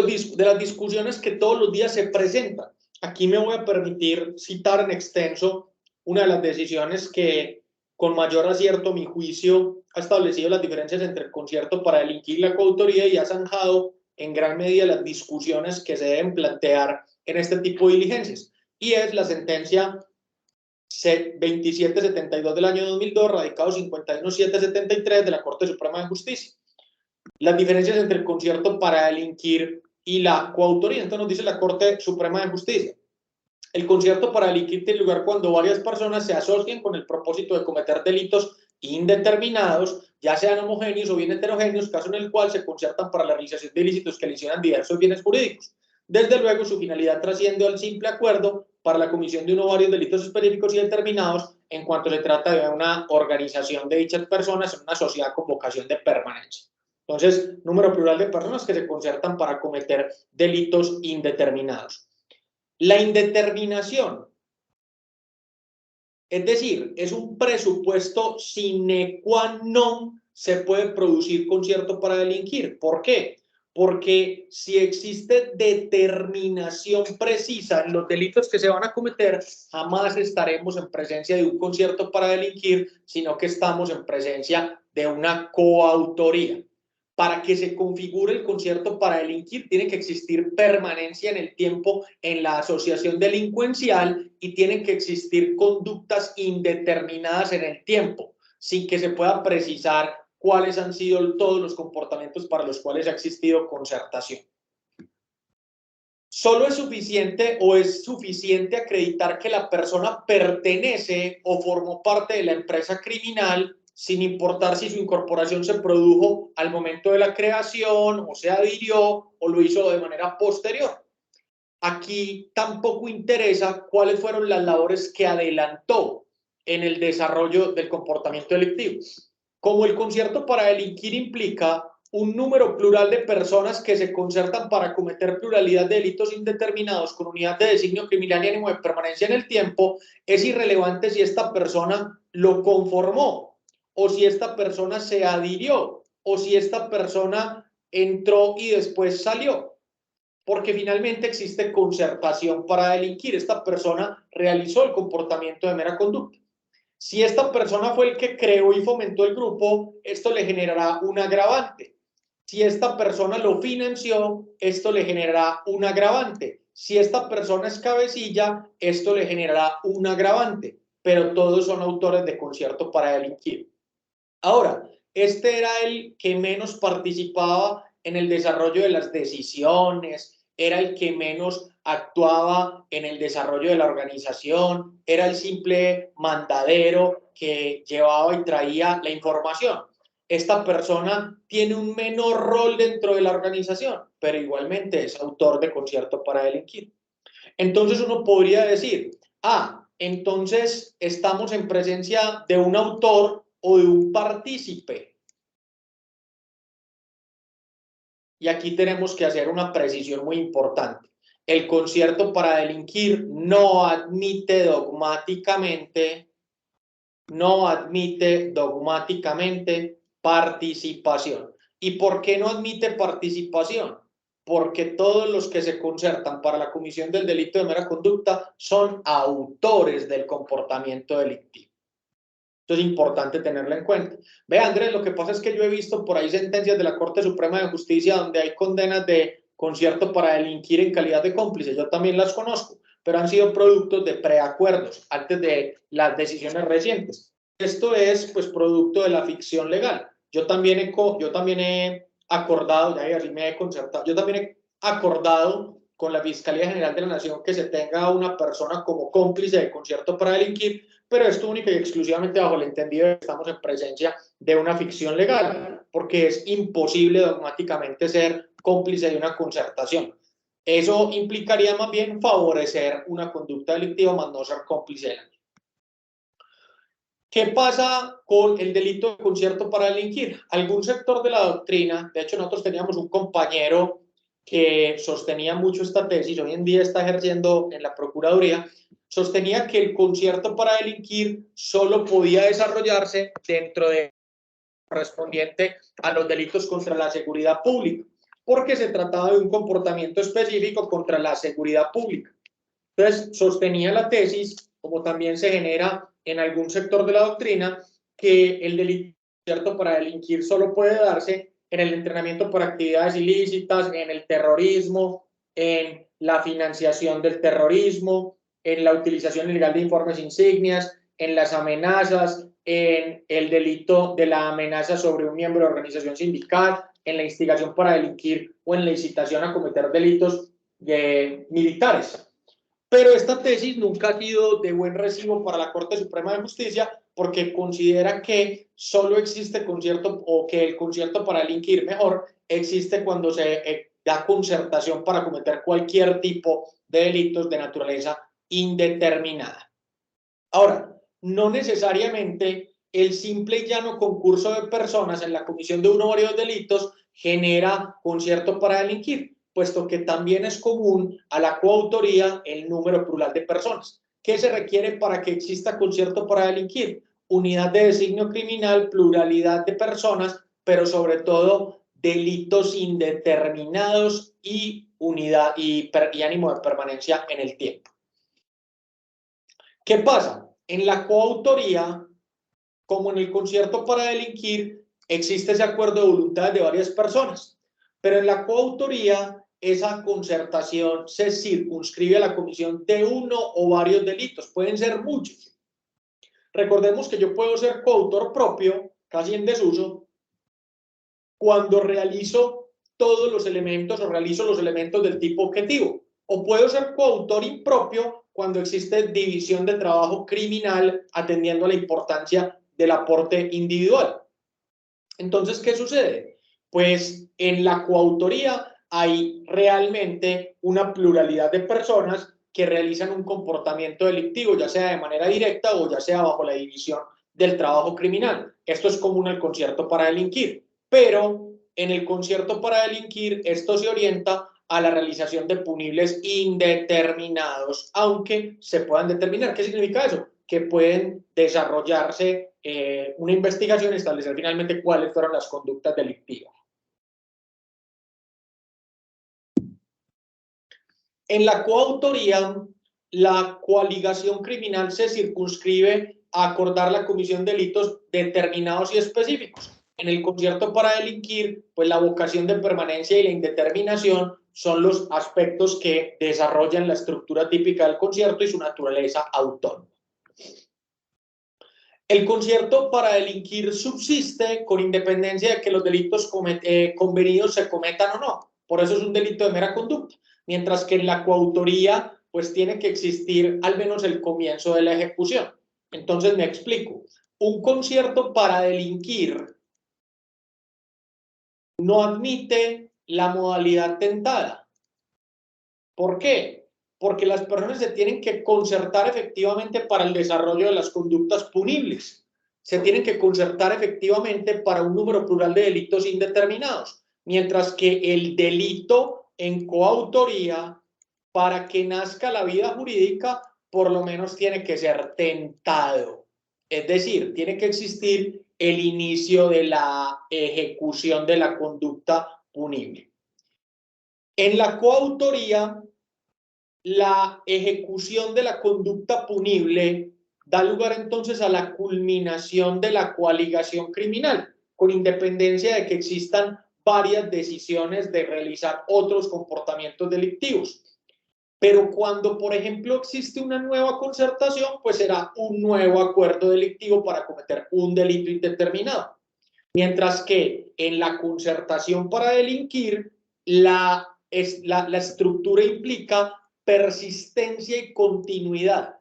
las discusiones que todos los días se presentan, aquí me voy a permitir citar en extenso una de las decisiones que con mayor acierto, a mi juicio, ha establecido las diferencias entre el concierto para delinquir y la coautoría y ha zanjado en gran medida las discusiones que se deben plantear en este tipo de diligencias. Y es la sentencia 2772 del año 2002, radicado 51773 de la Corte Suprema de Justicia. Las diferencias entre el concierto para delinquir y la coautoría. Entonces nos dice la Corte Suprema de Justicia. El concierto para delinquir tiene lugar cuando varias personas se asocian con el propósito de cometer delitos indeterminados, ya sean homogéneos o bien heterogéneos, caso en el cual se conciertan para la realización de ilícitos que lesionan diversos bienes jurídicos. Desde luego, su finalidad trasciende al simple acuerdo para la comisión de uno o varios delitos específicos y determinados en cuanto se trata de una organización de dichas personas en una sociedad con vocación de permanencia. Entonces, número plural de personas que se concertan para cometer delitos indeterminados. La indeterminación, es decir, es un presupuesto sine qua non, se puede producir concierto para delinquir. ¿Por qué? Porque si existe determinación precisa en los delitos que se van a cometer, jamás estaremos en presencia de un concierto para delinquir, sino que estamos en presencia de una coautoría. Para que se configure el concierto para delinquir, tiene que existir permanencia en el tiempo en la asociación delincuencial y tienen que existir conductas indeterminadas en el tiempo, sin que se pueda precisar cuáles han sido todos los comportamientos para los cuales ha existido concertación. Solo es suficiente o es suficiente acreditar que la persona pertenece o formó parte de la empresa criminal sin importar si su incorporación se produjo al momento de la creación o se adhirió o lo hizo de manera posterior. aquí tampoco interesa cuáles fueron las labores que adelantó en el desarrollo del comportamiento delictivo. Como el concierto para delinquir implica un número plural de personas que se concertan para cometer pluralidad de delitos indeterminados con unidad de designio criminal y ánimo de permanencia en el tiempo, es irrelevante si esta persona lo conformó o si esta persona se adhirió o si esta persona entró y después salió, porque finalmente existe concertación para delinquir. Esta persona realizó el comportamiento de mera conducta. Si esta persona fue el que creó y fomentó el grupo, esto le generará un agravante. Si esta persona lo financió, esto le generará un agravante. Si esta persona es cabecilla, esto le generará un agravante. Pero todos son autores de concierto para delinquir. Ahora, este era el que menos participaba en el desarrollo de las decisiones, era el que menos actuaba en el desarrollo de la organización, era el simple mandadero que llevaba y traía la información. Esta persona tiene un menor rol dentro de la organización, pero igualmente es autor de concierto para delinquir. Entonces uno podría decir, entonces estamos en presencia de un autor o de un partícipe. Y aquí tenemos que hacer una precisión muy importante. El concierto para delinquir no admite dogmáticamente participación. ¿Y por qué no admite participación? Porque todos los que se concertan para la comisión del delito de mera conducta son autores del comportamiento delictivo. Esto es importante tenerlo en cuenta. Ve, Andrés, lo que pasa es que yo he visto por ahí sentencias de la Corte Suprema de Justicia donde hay condenas de concierto para delinquir en calidad de cómplice. Yo también las conozco, pero han sido productos de preacuerdos antes de las decisiones recientes. Esto es, pues, producto de la ficción legal. Yo también he acordado, ya así me he concertado, yo también he acordado con la Fiscalía General de la Nación que se tenga a una persona como cómplice de concierto para delinquir, pero esto única y exclusivamente bajo el entendido de que estamos en presencia de una ficción legal, porque es imposible dogmáticamente ser cómplice de una concertación. Eso implicaría más bien favorecer una conducta delictiva, más no ser cómplice de la. ¿Qué pasa con el delito de concierto para delinquir? Algún sector de la doctrina, de hecho nosotros teníamos un compañero que sostenía mucho esta tesis, hoy en día está ejerciendo en la Procuraduría, sostenía que el concierto para delinquir solo podía desarrollarse dentro de correspondiente a los delitos contra la seguridad pública, porque se trataba de un comportamiento específico contra la seguridad pública. Entonces, sostenía la tesis, como también se genera en algún sector de la doctrina, que el delito para delinquir solo puede darse en el entrenamiento por actividades ilícitas, en el terrorismo, en la financiación del terrorismo, en la utilización ilegal de informes insignias, en las amenazas, en el delito de la amenaza sobre un miembro de organización sindical, en la instigación para delinquir o en la incitación a cometer delitos militares. Pero esta tesis nunca ha sido de buen recibo para la Corte Suprema de Justicia porque considera que solo existe concierto, o que el concierto para delinquir, mejor, existe cuando se da concertación para cometer cualquier tipo de delitos de naturaleza indeterminada. Ahora, no necesariamente el simple y llano concurso de personas en la comisión de uno o varios delitos genera concierto para delinquir, puesto que también es común a la coautoría el número plural de personas. ¿Qué se requiere para que exista concierto para delinquir? Unidad de designio criminal, pluralidad de personas, pero sobre todo delitos indeterminados y unidad y ánimo de permanencia en el tiempo. ¿Qué pasa? En la coautoría, como en el concierto para delinquir, existe ese acuerdo de voluntad de varias personas, pero en la coautoría esa concertación se circunscribe a la comisión de uno o varios delitos, pueden ser muchos. Recordemos que yo puedo ser coautor propio, casi en desuso, cuando realizo todos los elementos o realizo los elementos del tipo objetivo, o puedo ser coautor impropio cuando existe división de trabajo criminal atendiendo a la importancia del aporte individual. Entonces, ¿qué sucede? Pues en la coautoría hay realmente una pluralidad de personas que realizan un comportamiento delictivo, ya sea de manera directa o ya sea bajo la división del trabajo criminal. Esto es común al concierto para delinquir, pero en el concierto para delinquir esto se orienta a la realización de punibles indeterminados, aunque se puedan determinar. ¿Qué significa eso? Que pueden desarrollarse una investigación y establecer finalmente cuáles fueron las conductas delictivas. En la coautoría, la coaligación criminal se circunscribe a acordar la comisión de delitos determinados y específicos. En el concierto para delinquir, pues la vocación de permanencia y la indeterminación son los aspectos que desarrollan la estructura típica del concierto y su naturaleza autónoma. El concierto para delinquir subsiste con independencia de que los delitos convenidos se cometan o no. Por eso es un delito de mera conducta. Mientras que en la coautoría, pues tiene que existir al menos el comienzo de la ejecución. Entonces me explico. Un concierto para delinquir no admite la modalidad tentada. ¿Por qué? Porque las personas se tienen que concertar efectivamente para el desarrollo de las conductas punibles. Se tienen que concertar efectivamente para un número plural de delitos indeterminados. Mientras que el delito en coautoría, para que nazca la vida jurídica, por lo menos tiene que ser tentado. Es decir, tiene que existir el inicio de la ejecución de la conducta punible. En la coautoría, la ejecución de la conducta punible da lugar entonces a la culminación de la coaligación criminal, con independencia de que existan varias decisiones de realizar otros comportamientos delictivos. Pero cuando, por ejemplo, existe una nueva concertación, pues será un nuevo acuerdo delictivo para cometer un delito indeterminado. Mientras que en la concertación para delinquir, la estructura implica persistencia y continuidad.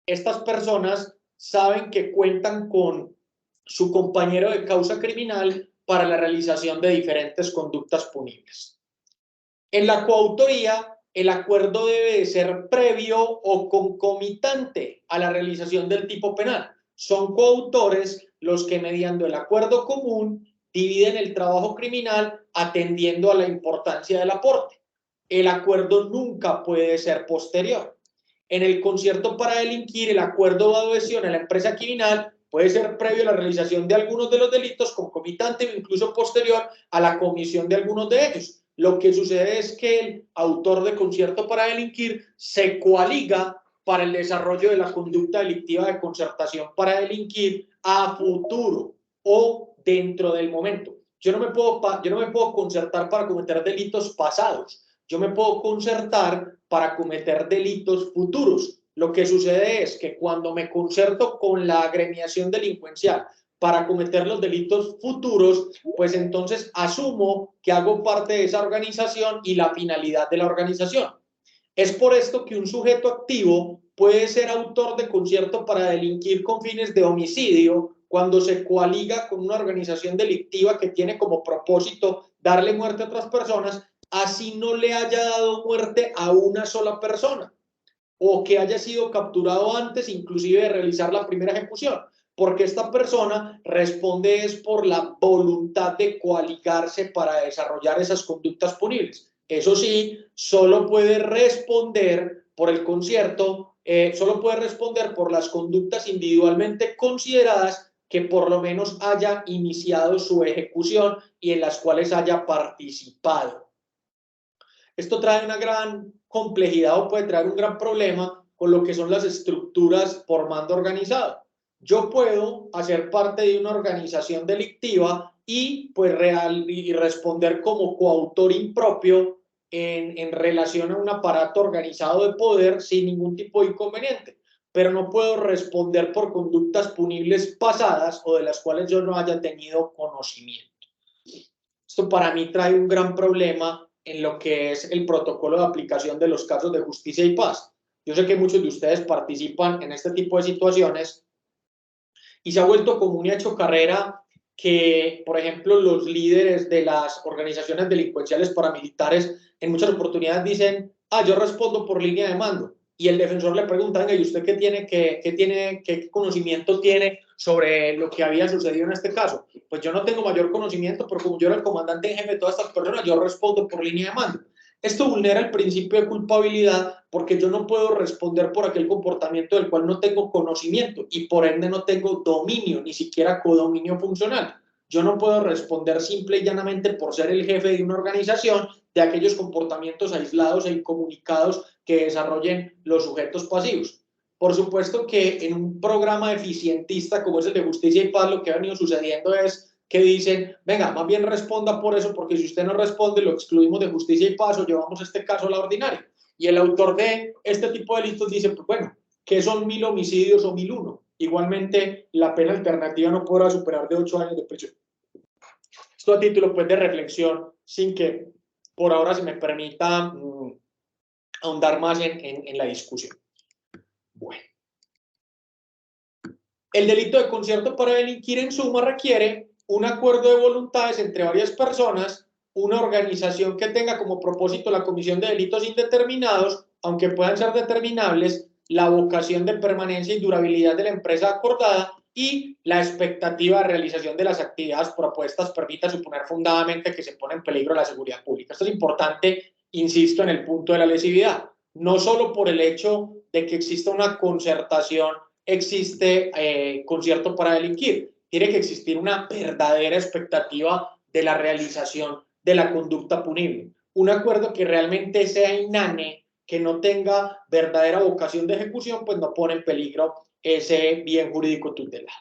Estas personas saben que cuentan con su compañero de causa criminal para la realización de diferentes conductas punibles. En la coautoría, el acuerdo debe de ser previo o concomitante a la realización del tipo penal. Son coautores los que mediante el acuerdo común dividen el trabajo criminal atendiendo a la importancia del aporte. El acuerdo nunca puede ser posterior. En el concierto para delinquir, el acuerdo de adhesión a la empresa criminal puede ser previo a la realización de algunos de los delitos, concomitante o incluso posterior a la comisión de algunos de ellos. Lo que sucede es que el autor de concierto para delinquir se coaliga para el desarrollo de la conducta delictiva de concertación para delinquir a futuro o dentro del momento. Yo no me puedo concertar para cometer delitos pasados. Yo me puedo concertar para cometer delitos futuros. Lo que sucede es que cuando me concerto con la agremiación delincuencial para cometer los delitos futuros, pues entonces asumo que hago parte de esa organización y la finalidad de la organización. Es por esto que un sujeto activo puede ser autor de concierto para delinquir con fines de homicidio cuando se coaliga con una organización delictiva que tiene como propósito darle muerte a otras personas, así no le haya dado muerte a una sola persona o que haya sido capturado antes inclusive de realizar la primera ejecución, porque esta persona responde es por la voluntad de coaligarse para desarrollar esas conductas punibles. Eso sí, solo puede responder por el concierto, solo puede responder por las conductas individualmente consideradas que por lo menos haya iniciado su ejecución y en las cuales haya participado. Esto trae una gran complejidad o puede traer un gran problema con lo que son las estructuras por mando organizado. Yo puedo hacer parte de una organización delictiva y pues responder como coautor impropio en relación a un aparato organizado de poder sin ningún tipo de inconveniente, pero no puedo responder por conductas punibles pasadas o de las cuales yo no haya tenido conocimiento. Esto para mí trae un gran problema en lo que es el protocolo de aplicación de los casos de justicia y paz. Yo sé que muchos de ustedes participan en este tipo de situaciones y se ha vuelto común y ha hecho carrera que, por ejemplo, los líderes de las organizaciones delincuenciales paramilitares en muchas oportunidades dicen, yo respondo por línea de mando. Y el defensor le pregunta, venga, ¿y usted qué conocimiento tiene sobre lo que había sucedido en este caso? Pues yo no tengo mayor conocimiento, pero como yo era el comandante en jefe de todas estas personas, yo respondo por línea de mando. Esto vulnera el principio de culpabilidad porque yo no puedo responder por aquel comportamiento del cual no tengo conocimiento y por ende no tengo dominio, ni siquiera codominio funcional. Yo no puedo responder simple y llanamente por ser el jefe de una organización de aquellos comportamientos aislados e incomunicados que desarrollen los sujetos pasivos. Por supuesto que en un programa eficientista como es el de Justicia y Paz, lo que ha venido sucediendo es que dicen, venga, más bien responda por eso, porque si usted no responde, lo excluimos de Justicia y Paz o llevamos este caso a la ordinaria. Y el autor de este tipo de delitos dice, pues bueno, ¿qué son 1000 homicidios o 1001? Igualmente, la pena alternativa no podrá superar de 8 años de prisión. Esto a título pues, de reflexión, sin que por ahora se me permita ahondar más en la discusión. Bueno. El delito de concierto para delinquir en suma requiere un acuerdo de voluntades entre varias personas, una organización que tenga como propósito la comisión de delitos indeterminados, aunque puedan ser determinables, la vocación de permanencia y durabilidad de la empresa acordada y la expectativa de realización de las actividades propuestas permita suponer fundadamente que se pone en peligro la seguridad pública. Esto es importante, insisto, en el punto de la lesividad, no solo por el hecho de que exista una concertación existe concierto para delinquir. Tiene que existir una verdadera expectativa de la realización de la conducta punible. Un acuerdo que realmente sea inane, que no tenga verdadera vocación de ejecución, pues no pone en peligro ese bien jurídico tutelado.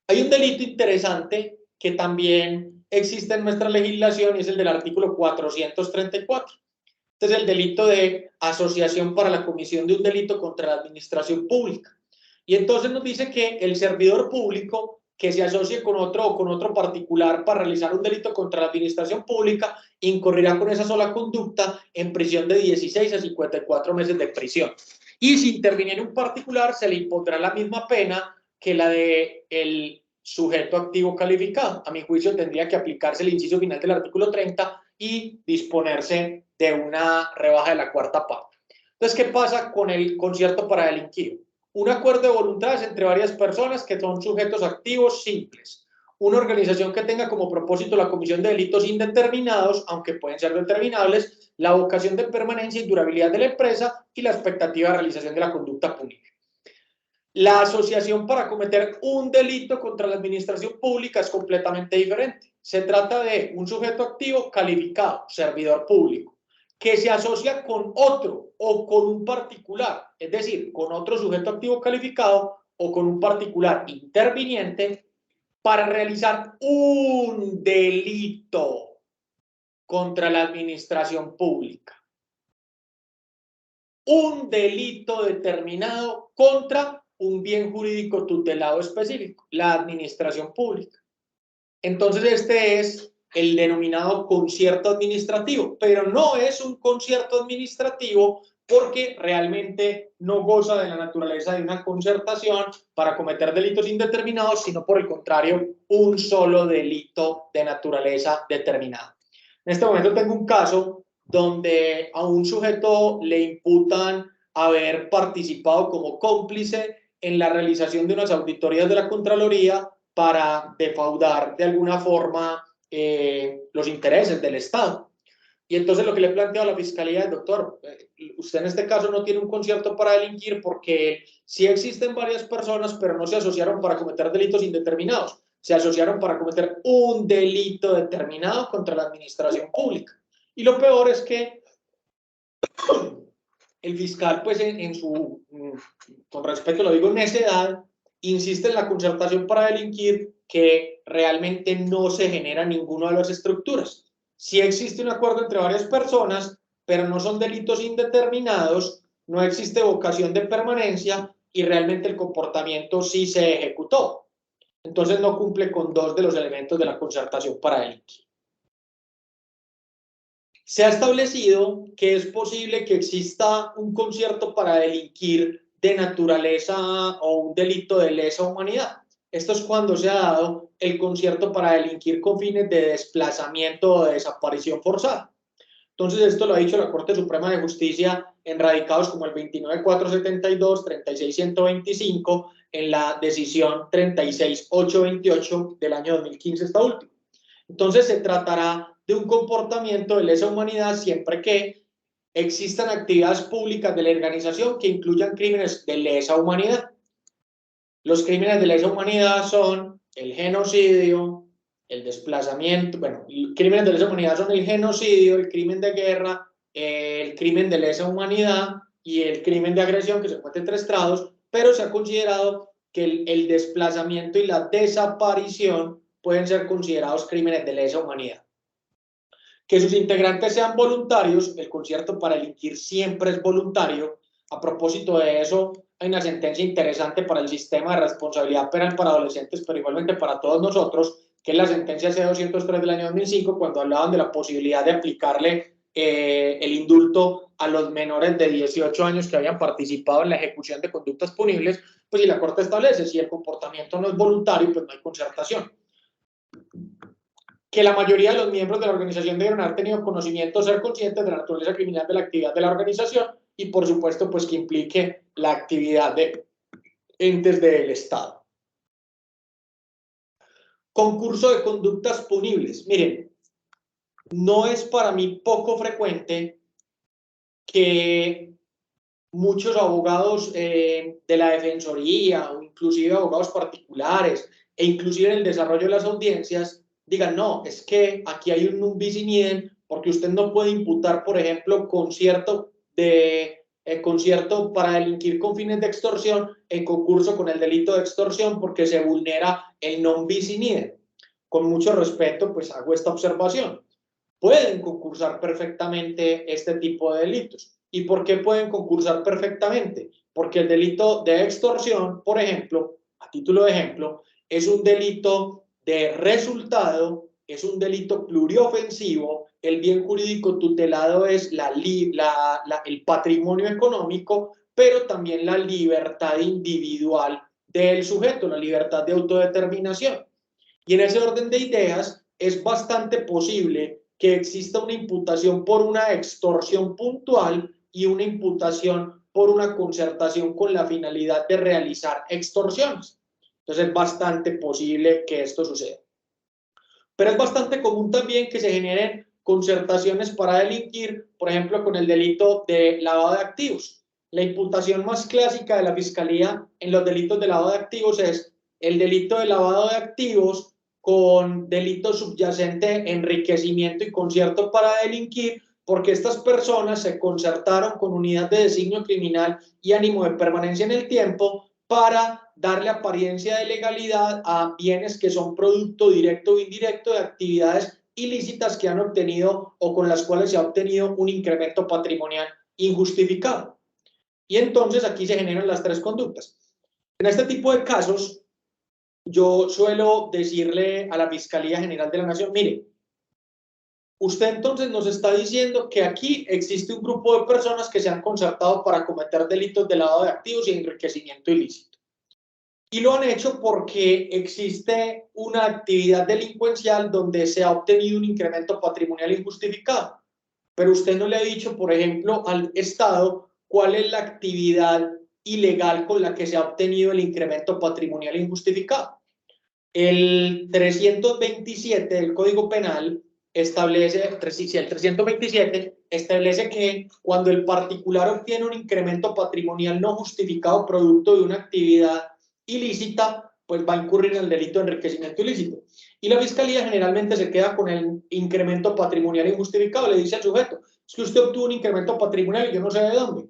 Hay un delito interesante que también existe en nuestra legislación y es el del artículo 434. Este es el delito de asociación para la comisión de un delito contra la administración pública. Y entonces nos dice que el servidor público que se asocie con otro o con otro particular para realizar un delito contra la administración pública incurrirá con esa sola conducta en prisión de 16 a 54 meses de prisión. Y si interviniera un particular, se le impondrá la misma pena que la del sujeto activo calificado. A mi juicio tendría que aplicarse el inciso final del artículo 30 y disponerse de una rebaja de la cuarta parte. Entonces, ¿qué pasa con el concierto para delinquir? Un acuerdo de voluntades entre varias personas que son sujetos activos simples. Una organización que tenga como propósito la comisión de delitos indeterminados, aunque pueden ser determinables, la vocación de permanencia y durabilidad de la empresa y la expectativa de realización de la conducta punible. La asociación para cometer un delito contra la administración pública es completamente diferente. Se trata de un sujeto activo calificado, servidor público, que se asocia con otro o con un particular, es decir, con otro sujeto activo calificado o con un particular interviniente para realizar un delito contra la administración pública. Un delito determinado contra un bien jurídico tutelado específico, la administración pública. Entonces este es el denominado concierto administrativo, pero no es un concierto administrativo porque realmente no goza de la naturaleza de una concertación para cometer delitos indeterminados, sino por el contrario, un solo delito de naturaleza determinada. En este momento tengo un caso donde a un sujeto le imputan haber participado como cómplice en la realización de unas auditorías de la Contraloría para defraudar de alguna forma los intereses del Estado. Y entonces lo que le he planteado a la Fiscalía es, doctor, usted en este caso no tiene un concierto para delinquir porque sí existen varias personas, pero no se asociaron para cometer delitos indeterminados. Se asociaron para cometer un delito determinado contra la administración pública. Y lo peor es que el fiscal, pues con respeto lo digo, necedad, insiste en la concertación para delinquir que realmente no se genera ninguna de las estructuras. Sí existe un acuerdo entre varias personas, pero no son delitos indeterminados, no existe vocación de permanencia y realmente el comportamiento sí se ejecutó. Entonces no cumple con dos de los elementos de la concertación para delinquir. Se ha establecido que es posible que exista un concierto para delinquir de naturaleza o un delito de lesa humanidad. Esto es cuando se ha dado el concierto para delinquir con fines de desplazamiento o de desaparición forzada. Entonces, esto lo ha dicho la Corte Suprema de Justicia en radicados como el 29472, 36125, en la decisión 36828 del año 2015, esta última. Entonces, se tratará de un comportamiento de lesa humanidad siempre que existan actividades públicas de la organización que incluyan crímenes de lesa humanidad. Los crímenes de lesa humanidad son el genocidio, el desplazamiento, bueno, crímenes de lesa humanidad son el genocidio, el crimen de guerra, el crimen de lesa humanidad y el crimen de agresión, que se encuentra en 3 grados, pero se ha considerado que el desplazamiento y la desaparición pueden ser considerados crímenes de lesa humanidad. Que sus integrantes sean voluntarios, el concierto para delinquir siempre es voluntario. A propósito de eso, hay una sentencia interesante para el sistema de responsabilidad penal para adolescentes, pero igualmente para todos nosotros, que es la sentencia C-203 del año 2005, cuando hablaban de la posibilidad de aplicarle el indulto a los menores de 18 años que habían participado en la ejecución de conductas punibles, pues si la Corte establece, si el comportamiento no es voluntario, pues no hay concertación. Que la mayoría de los miembros de la organización deben haber tenido conocimiento, ser conscientes de la naturaleza criminal de la actividad de la organización y, por supuesto, pues que implique la actividad de entes del Estado. Concurso de conductas punibles. Miren, no es para mí poco frecuente que muchos abogados de la Defensoría o inclusive abogados particulares e inclusive en el desarrollo de las audiencias digan, no, es que aquí hay un bis in idem porque usted no puede imputar, por ejemplo, concierto para delinquir con fines de extorsión en concurso con el delito de extorsión porque se vulnera el non bis in idem. Con mucho respeto, pues hago esta observación. Pueden concursar perfectamente este tipo de delitos. ¿Y por qué pueden concursar perfectamente? Porque el delito de extorsión, por ejemplo, a título de ejemplo, es un delito de resultado, es un delito pluriofensivo, el bien jurídico tutelado es el patrimonio económico, pero también la libertad individual del sujeto, la libertad de autodeterminación. Y en ese orden de ideas es bastante posible que exista una imputación por una extorsión puntual y una imputación por una concertación con la finalidad de realizar extorsiones. Entonces es bastante posible que esto suceda. Pero es bastante común también que se generen concertaciones para delinquir, por ejemplo, con el delito de lavado de activos. La imputación más clásica de la Fiscalía en los delitos de lavado de activos es el delito de lavado de activos con delito subyacente, enriquecimiento y concierto para delinquir, porque estas personas se concertaron con unidad de designio criminal y ánimo de permanencia en el tiempo para darle apariencia de legalidad a bienes que son producto directo o indirecto de actividades ilícitas que han obtenido o con las cuales se ha obtenido un incremento patrimonial injustificado. Y entonces aquí se generan las 3 conductas. En este tipo de casos, yo suelo decirle a la Fiscalía General de la Nación, mire, usted entonces nos está diciendo que aquí existe un grupo de personas que se han concertado para cometer delitos de lavado de activos y enriquecimiento ilícito. Y lo han hecho porque existe una actividad delincuencial donde se ha obtenido un incremento patrimonial injustificado. Pero usted no le ha dicho, por ejemplo, al Estado cuál es la actividad ilegal con la que se ha obtenido el incremento patrimonial injustificado. El 327 del Código Penal establece, el 327 establece que cuando el particular obtiene un incremento patrimonial no justificado producto de una actividad ilícita, pues va a incurrir en el delito de enriquecimiento ilícito. Y la Fiscalía generalmente se queda con el incremento patrimonial injustificado, le dice al sujeto, es que usted obtuvo un incremento patrimonial y yo no sé de dónde.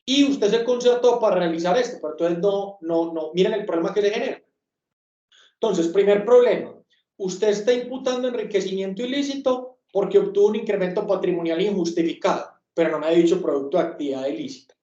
Y usted se concertó para realizar esto, pero entonces no, miren el problema que se genera. Entonces, primer problema, usted está imputando enriquecimiento ilícito porque obtuvo un incremento patrimonial injustificado, pero no me ha dicho producto de actividad ilícita.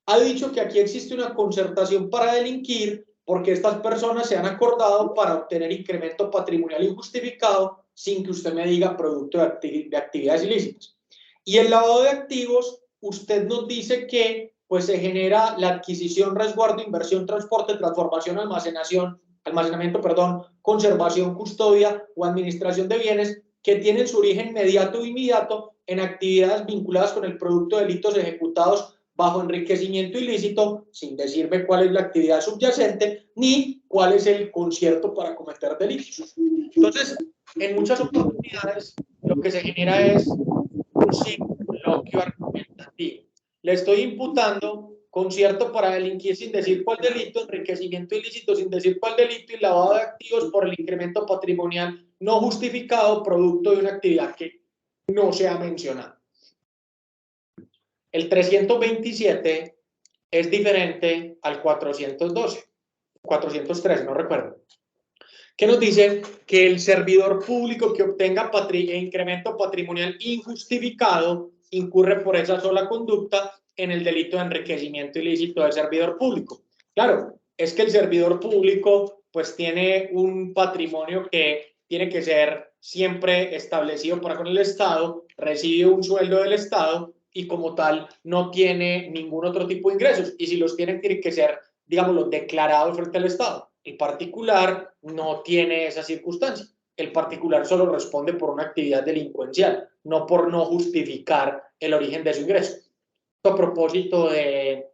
Ha dicho que aquí existe una concertación para delinquir porque estas personas se han acordado para obtener incremento patrimonial injustificado sin que usted me diga producto de actividades ilícitas. Y el lavado de activos, usted nos dice que pues se genera la adquisición, resguardo, inversión, transporte, transformación, almacenación almacenamiento, perdón, conservación, custodia o administración de bienes que tienen su origen inmediato o inmediato en actividades vinculadas con el producto de delitos ejecutados bajo enriquecimiento ilícito, sin decirme cuál es la actividad subyacente ni cuál es el concierto para cometer delitos. Entonces, en muchas oportunidades, lo que se genera es un circunloquio argumentativo. Le estoy imputando concierto para delinquir sin decir cuál delito, enriquecimiento ilícito sin decir cuál delito y lavado de activos por el incremento patrimonial no justificado producto de una actividad que no se ha mencionado. El 327 es diferente al 412, 413, no recuerdo, que nos dice que el servidor público que obtenga incremento patrimonial injustificado incurre por esa sola conducta en el delito de enriquecimiento ilícito del servidor público. Claro, es que el servidor público pues tiene un patrimonio que tiene que ser siempre establecido para con el Estado, recibe un sueldo del Estado y como tal no tiene ningún otro tipo de ingresos, y si los tienen que ser, digámoslo, declarados frente al Estado. El particular no tiene esa circunstancia. El particular solo responde por una actividad delincuencial, no por no justificar el origen de su ingreso. A propósito del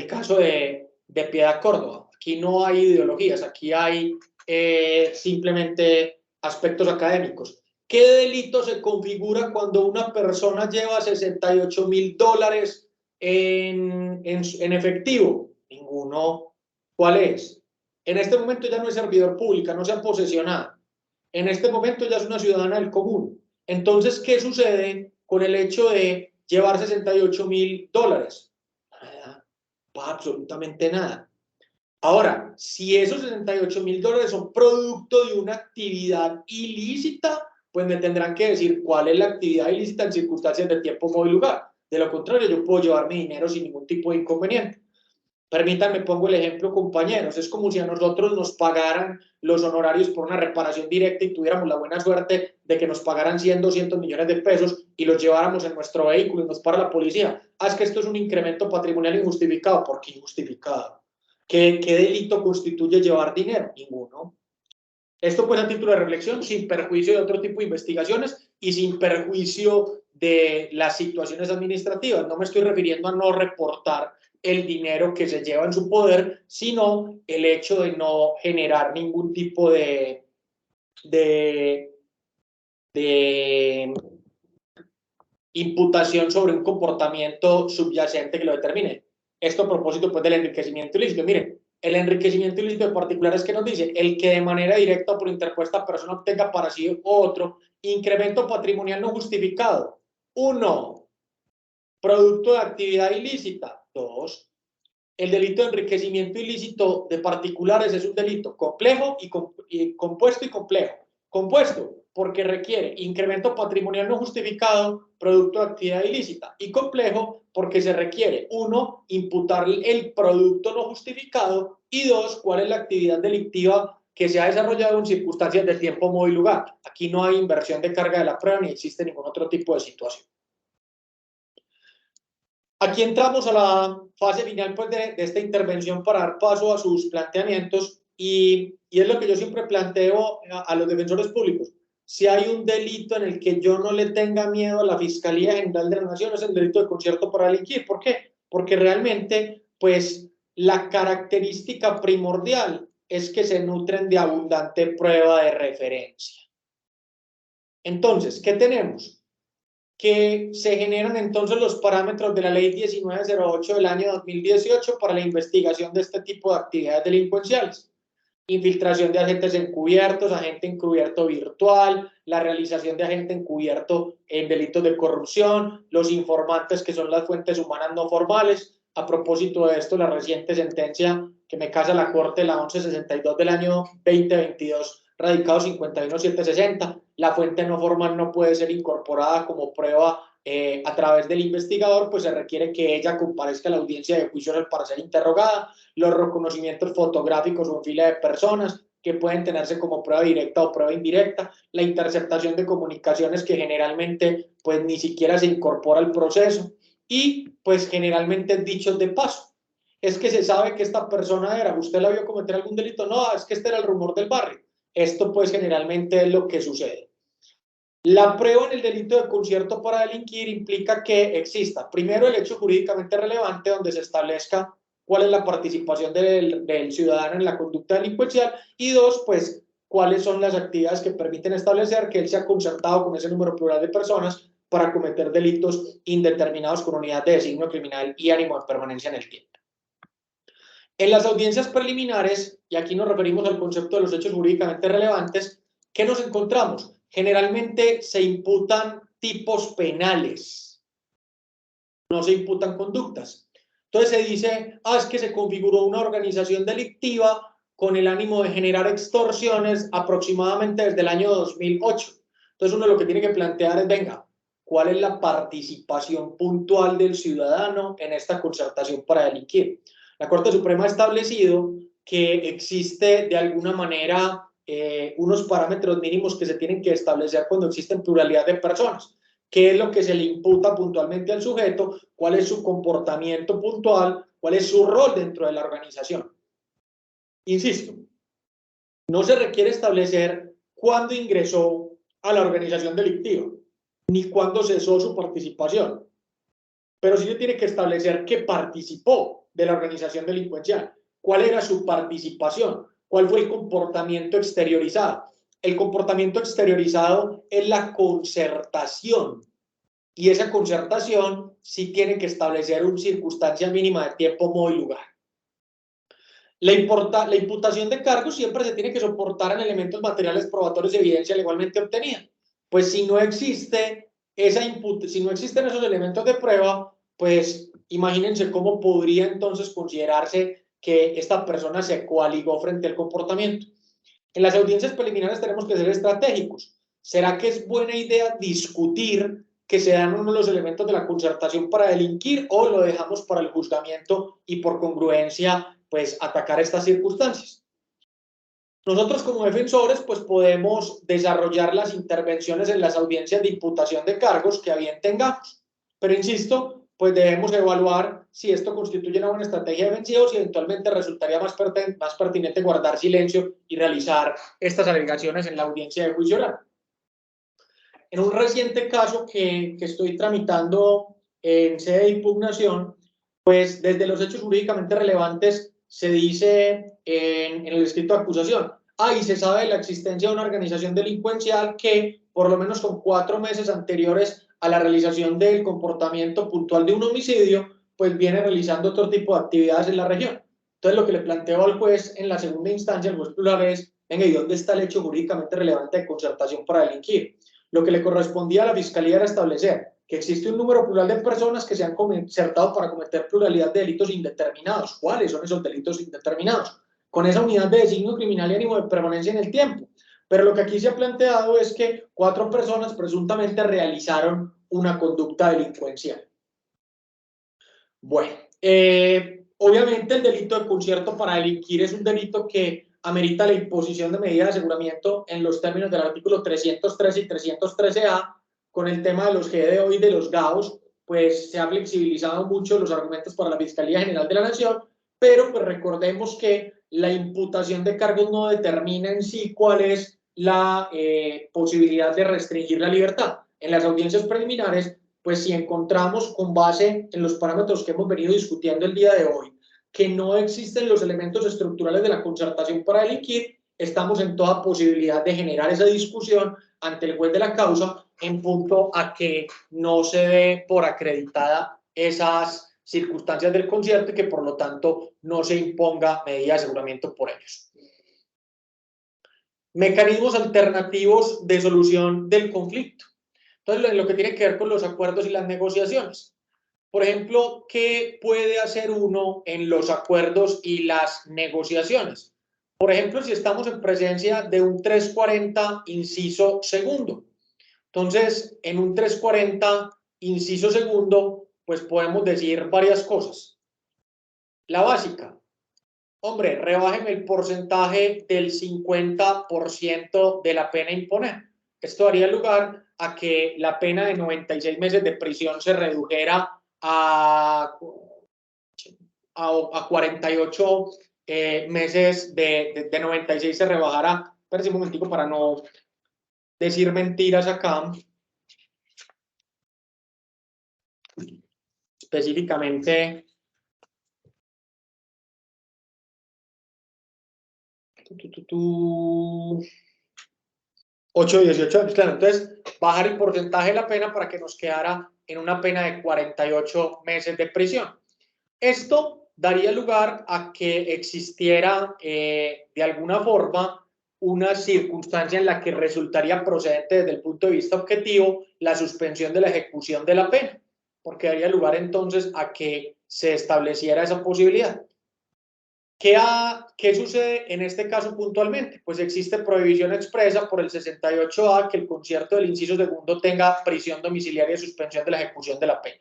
caso de Piedad Córdoba, aquí no hay ideologías, aquí hay simplemente aspectos académicos. ¿Qué delito se configura cuando una persona lleva $68,000 en efectivo? Ninguno. ¿Cuál es? En este momento ya no es servidor pública, no se ha posesionado. En este momento ya es una ciudadana del común. Entonces, ¿qué sucede con el hecho de llevar $68,000? Nada, absolutamente nada. Ahora, si esos $68,000 son producto de una actividad ilícita, pues me tendrán que decir cuál es la actividad ilícita en circunstancias de tiempo, modo y lugar. De lo contrario, yo puedo llevar mi dinero sin ningún tipo de inconveniente. Permítanme, pongo el ejemplo, compañeros. Es como si a nosotros nos pagaran los honorarios por una reparación directa y tuviéramos la buena suerte de que nos pagaran 100, 200 millones de pesos y los lleváramos en nuestro vehículo y nos para la policía. Es que esto es un incremento patrimonial injustificado. ¿Por qué injustificado? ¿Qué delito constituye llevar dinero? Ninguno. Esto pues a título de reflexión, sin perjuicio de otro tipo de investigaciones y sin perjuicio de las situaciones administrativas. No me estoy refiriendo a no reportar el dinero que se lleva en su poder, sino el hecho de no generar ningún tipo de imputación sobre un comportamiento subyacente que lo determine. Esto a propósito pues del enriquecimiento ilícito. Miren, el enriquecimiento ilícito de particulares que nos dice el que de manera directa o por interpuesta persona obtenga para sí o otro incremento patrimonial no justificado. 1. Producto de actividad ilícita. 2. El delito de enriquecimiento ilícito de particulares es un delito complejo y compuesto y complejo. Compuesto porque requiere incremento patrimonial no justificado, producto de actividad ilícita, y complejo porque se requiere, 1, imputar el producto no justificado, y 2, cuál es la actividad delictiva que se ha desarrollado en circunstancias de tiempo, modo y lugar. Aquí no hay inversión de carga de la prueba ni existe ningún otro tipo de situación. Aquí entramos a la fase final pues, de esta intervención para dar paso a sus planteamientos y es lo que yo siempre planteo a los defensores públicos. Si hay un delito en el que yo no le tenga miedo a la Fiscalía General de la Nación, es el delito de concierto para delinquir. ¿Por qué? Porque realmente pues, la característica primordial es que se nutren de abundante prueba de referencia. Entonces, ¿qué tenemos? Que se generan entonces los parámetros de la ley 1908 del año 2018 para la investigación de este tipo de actividades delincuenciales. Infiltración de agentes encubiertos, agente encubierto virtual, la realización de agente encubierto en delitos de corrupción, los informantes que son las fuentes humanas no formales. A propósito de esto, la reciente sentencia que me casa la Corte, la 1162 del año 2022, radicado 51760, la fuente no formal no puede ser incorporada como prueba a través del investigador, pues se requiere que ella comparezca a la audiencia de juicio para ser interrogada. Los reconocimientos fotográficos o en fila de personas que pueden tenerse como prueba directa o prueba indirecta, la interceptación de comunicaciones que generalmente pues ni siquiera se incorpora al proceso y pues generalmente dichos de paso. es que se sabe que esta persona era, ¿usted la vio cometer algún delito? No, es que este era el rumor del barrio. Esto pues generalmente es lo que sucede. La prueba en el delito de concierto para delinquir implica que exista, primero, el hecho jurídicamente relevante donde se establezca cuál es la participación del ciudadano en la conducta delincuencial y dos, pues, cuáles son las actividades que permiten establecer que él se ha concertado con ese número plural de personas para cometer delitos indeterminados con unidad de designio criminal y ánimo de permanencia en el tiempo. En las audiencias preliminares, y aquí nos referimos al concepto de los hechos jurídicamente relevantes, ¿qué nos encontramos? Generalmente se imputan tipos penales, no se imputan conductas. Entonces se dice, es que se configuró una organización delictiva con el ánimo de generar extorsiones aproximadamente desde el año 2008. Entonces uno lo que tiene que plantear es, venga, ¿cuál es la participación puntual del ciudadano en esta concertación para delinquir? La Corte Suprema ha establecido que existe de alguna manera unos parámetros mínimos que se tienen que establecer cuando existen pluralidad de personas. ¿Qué es lo que se le imputa puntualmente al sujeto? ¿Cuál es su comportamiento puntual? ¿Cuál es su rol dentro de la organización? Insisto, no se requiere establecer cuándo ingresó a la organización delictiva, ni cuándo cesó su participación, pero sí se tiene que establecer que participó de la organización delincuencial. ¿Cuál era su participación? ¿Cuál fue el comportamiento exteriorizado? El comportamiento exteriorizado es la concertación, y esa concertación sí tiene que establecer una circunstancia mínima de tiempo, modo y lugar. La imputación de cargos siempre se tiene que soportar en elementos materiales probatorios de evidencia legalmente obtenida. Pues si no existe si no existen esos elementos de prueba, pues imagínense cómo podría entonces considerarse que esta persona se coaligó frente al comportamiento. En las audiencias preliminares tenemos que ser estratégicos. ¿Será que es buena idea discutir que se dan uno de los elementos de la concertación para delinquir o lo dejamos para el juzgamiento y por congruencia pues atacar estas circunstancias? Nosotros como defensores pues podemos desarrollar las intervenciones en las audiencias de imputación de cargos que a bien tengamos, pero insisto, pues debemos evaluar si esto constituye una buena estrategia defensiva o si eventualmente resultaría más pertinente guardar silencio y realizar estas alegaciones en la audiencia de juicio oral. En un reciente caso que estoy tramitando en sede de impugnación, pues desde los hechos jurídicamente relevantes se dice en el escrito de acusación, y se sabe de la existencia de una organización delincuencial que, por lo menos con 4 meses anteriores a la realización del comportamiento puntual de un homicidio, pues viene realizando otro tipo de actividades en la región. Entonces, lo que le planteo al juez en la segunda instancia, el juez plural, es, venga, ¿y dónde está el hecho jurídicamente relevante de concertación para delinquir? Lo que le correspondía a la Fiscalía era establecer que existe un número plural de personas que se han concertado para cometer pluralidad de delitos indeterminados. ¿Cuáles son esos delitos indeterminados? Con esa unidad de designio criminal y ánimo de permanencia en el tiempo. Pero lo que aquí se ha planteado es que 4 personas presuntamente realizaron una conducta delincuencial. Bueno, obviamente el delito de concierto para delinquir es un delito que amerita la imposición de medidas de aseguramiento en los términos del artículo 313 y 313A. Con el tema de los GDO y de los GAOs, pues se ha flexibilizado mucho los argumentos para la Fiscalía General de la Nación, pero pues recordemos que la imputación de cargos no determina en sí cuál es la posibilidad de restringir la libertad. En las audiencias preliminares, pues si encontramos con base en los parámetros que hemos venido discutiendo el día de hoy, que no existen los elementos estructurales de la concertación para delinquir, estamos en toda posibilidad de generar esa discusión ante el juez de la causa en punto a que no se dé por acreditada esas circunstancias del concierto y que por lo tanto no se imponga medida de aseguramiento por ellos. Mecanismos alternativos de solución del conflicto. Entonces, lo que tiene que ver con los acuerdos y las negociaciones. Por ejemplo, ¿qué puede hacer uno en los acuerdos y las negociaciones? Por ejemplo, si estamos en presencia de un 340, inciso segundo. Entonces, en un 340, inciso segundo, pues podemos decir varias cosas. La básica, hombre, rebájeme el porcentaje del 50% de la pena a imponer. Esto daría lugar a que la pena de 96 meses de prisión se redujera a a 48 meses de 96 se rebajara. Espera un momentico para no decir mentiras acá. Específicamente, 8 y 18 años, claro. Entonces, bajar el porcentaje de la pena para que nos quedara en una pena de 48 meses de prisión. Esto daría lugar a que existiera de alguna forma una circunstancia en la que resultaría procedente desde el punto de vista objetivo la suspensión de la ejecución de la pena, porque daría lugar entonces a que se estableciera esa posibilidad. ¿Qué sucede en este caso puntualmente? Pues existe prohibición expresa por el 68A que el concierto del inciso segundo tenga prisión domiciliaria y suspensión de la ejecución de la pena.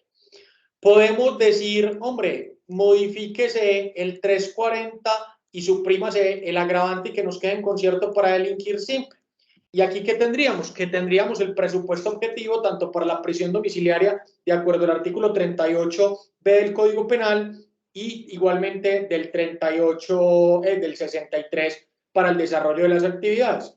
Podemos decir, hombre, modifíquese el 340 y suprímase el agravante y que nos quede en concierto para delinquir simple. Y aquí, ¿qué tendríamos? Que tendríamos el presupuesto objetivo tanto para la prisión domiciliaria de acuerdo al artículo 38b del Código Penal y igualmente del 38, del 63 para el desarrollo de las actividades.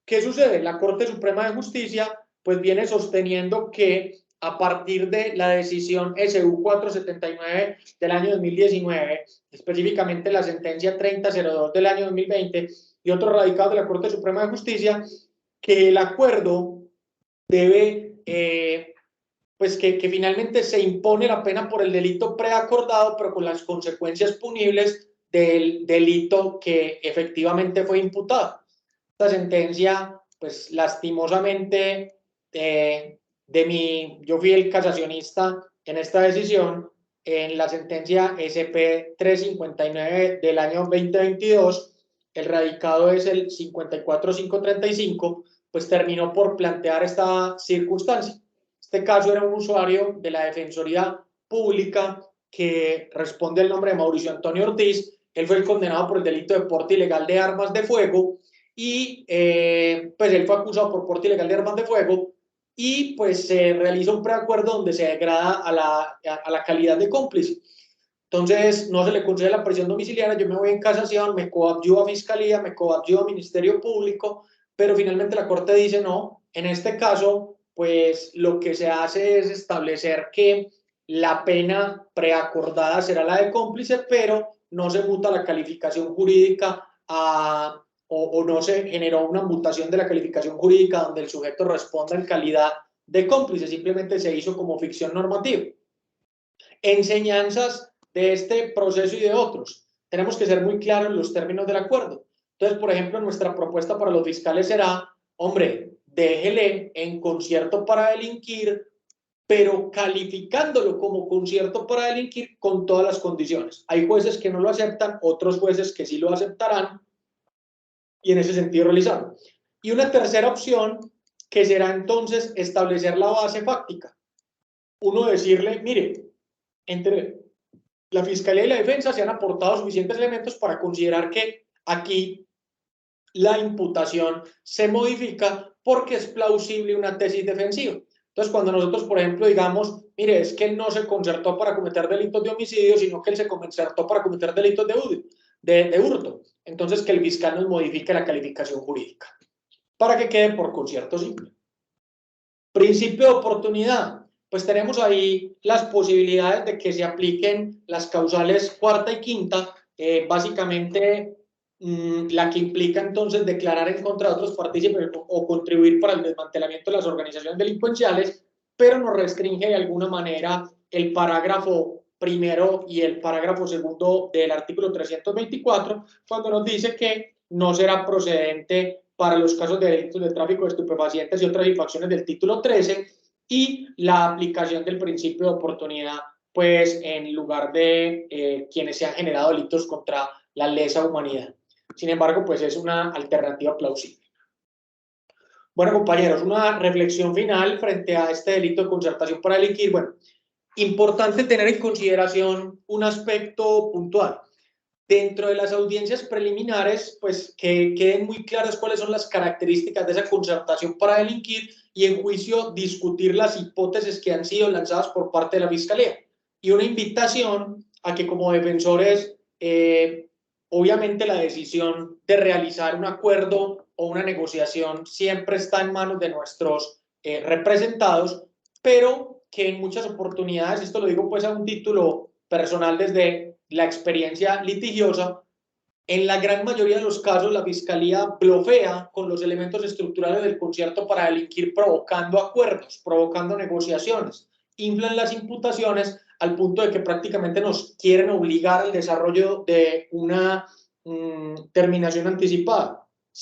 ¿Qué sucede? La Corte Suprema de Justicia pues viene sosteniendo que a partir de la decisión SU 479 del año 2019, específicamente la sentencia 3002 del año 2020 y otros radicados de la Corte Suprema de Justicia, que el acuerdo debe, pues que finalmente se impone la pena por el delito preacordado, pero con las consecuencias punibles del delito que efectivamente fue imputado. Esta sentencia, pues lastimosamente, yo fui el casacionista en esta decisión, en la sentencia SP 359 del año 2022, el radicado es el 54535, pues terminó por plantear esta circunstancia. Este caso era un usuario de la Defensoría Pública que responde al nombre de Mauricio Antonio Ortiz. Él fue el condenado por el delito de porte ilegal de armas de fuego y pues él fue acusado por porte ilegal de armas de fuego y pues se realiza un preacuerdo donde se degrada a la calidad de cómplice. Entonces no se le concede la prisión domiciliaria, yo me voy en casación, me coadyuvo a Fiscalía, me coadyuvo a Ministerio Público, pero finalmente la Corte dice no, en este caso pues lo que se hace es establecer que la pena preacordada será la de cómplice, pero no se muta la calificación jurídica o no se generó una mutación de la calificación jurídica donde el sujeto responda en calidad de cómplice, simplemente se hizo como ficción normativa. Enseñanzas de este proceso y de otros. Tenemos que ser muy claros en los términos del acuerdo. Entonces, por ejemplo, nuestra propuesta para los fiscales será, hombre, déjele en concierto para delinquir, pero calificándolo como concierto para delinquir con todas las condiciones. Hay jueces que no lo aceptan, otros jueces que sí lo aceptarán, y en ese sentido realizarlo. Y una tercera opción que será entonces establecer la base fáctica. Uno decirle, mire, entre la Fiscalía y la Defensa se han aportado suficientes elementos para considerar que aquí la imputación se modifica porque es plausible una tesis defensiva. Entonces, cuando nosotros, por ejemplo, digamos, mire, es que él no se concertó para cometer delitos de homicidio, sino que él se concertó para cometer delitos de hurto. Entonces, que el fiscal nos modifique la calificación jurídica para que quede por concierto simple. Principio de oportunidad. Pues tenemos ahí las posibilidades de que se apliquen las causales cuarta y quinta, básicamente la que implica entonces declarar en contra de otros partícipes o contribuir para el desmantelamiento de las organizaciones delincuenciales, pero nos restringe de alguna manera el parágrafo primero y el parágrafo segundo del artículo 324, cuando nos dice que no será procedente para los casos de delitos de tráfico de estupefacientes y otras infracciones del título 13 y la aplicación del principio de oportunidad, pues en lugar de quienes se han generado delitos contra la lesa humanidad. Sin embargo, pues es una alternativa plausible. Bueno, compañeros, una reflexión final frente a este delito de concertación para delinquir. Bueno, importante tener en consideración un aspecto puntual. Dentro de las audiencias preliminares, pues que queden muy claras cuáles son las características de esa concertación para delinquir y en juicio discutir las hipótesis que han sido lanzadas por parte de la Fiscalía. Y una invitación a que como defensores, obviamente la decisión de realizar un acuerdo o una negociación siempre está en manos de nuestros representados, pero que en muchas oportunidades, esto lo digo pues a un título personal desde la experiencia litigiosa, en la gran mayoría de los casos la Fiscalía blofea con los elementos estructurales del concierto para delinquir, provocando acuerdos, provocando negociaciones, inflan las imputaciones al punto de que prácticamente nos quieren obligar al desarrollo de una terminación anticipada.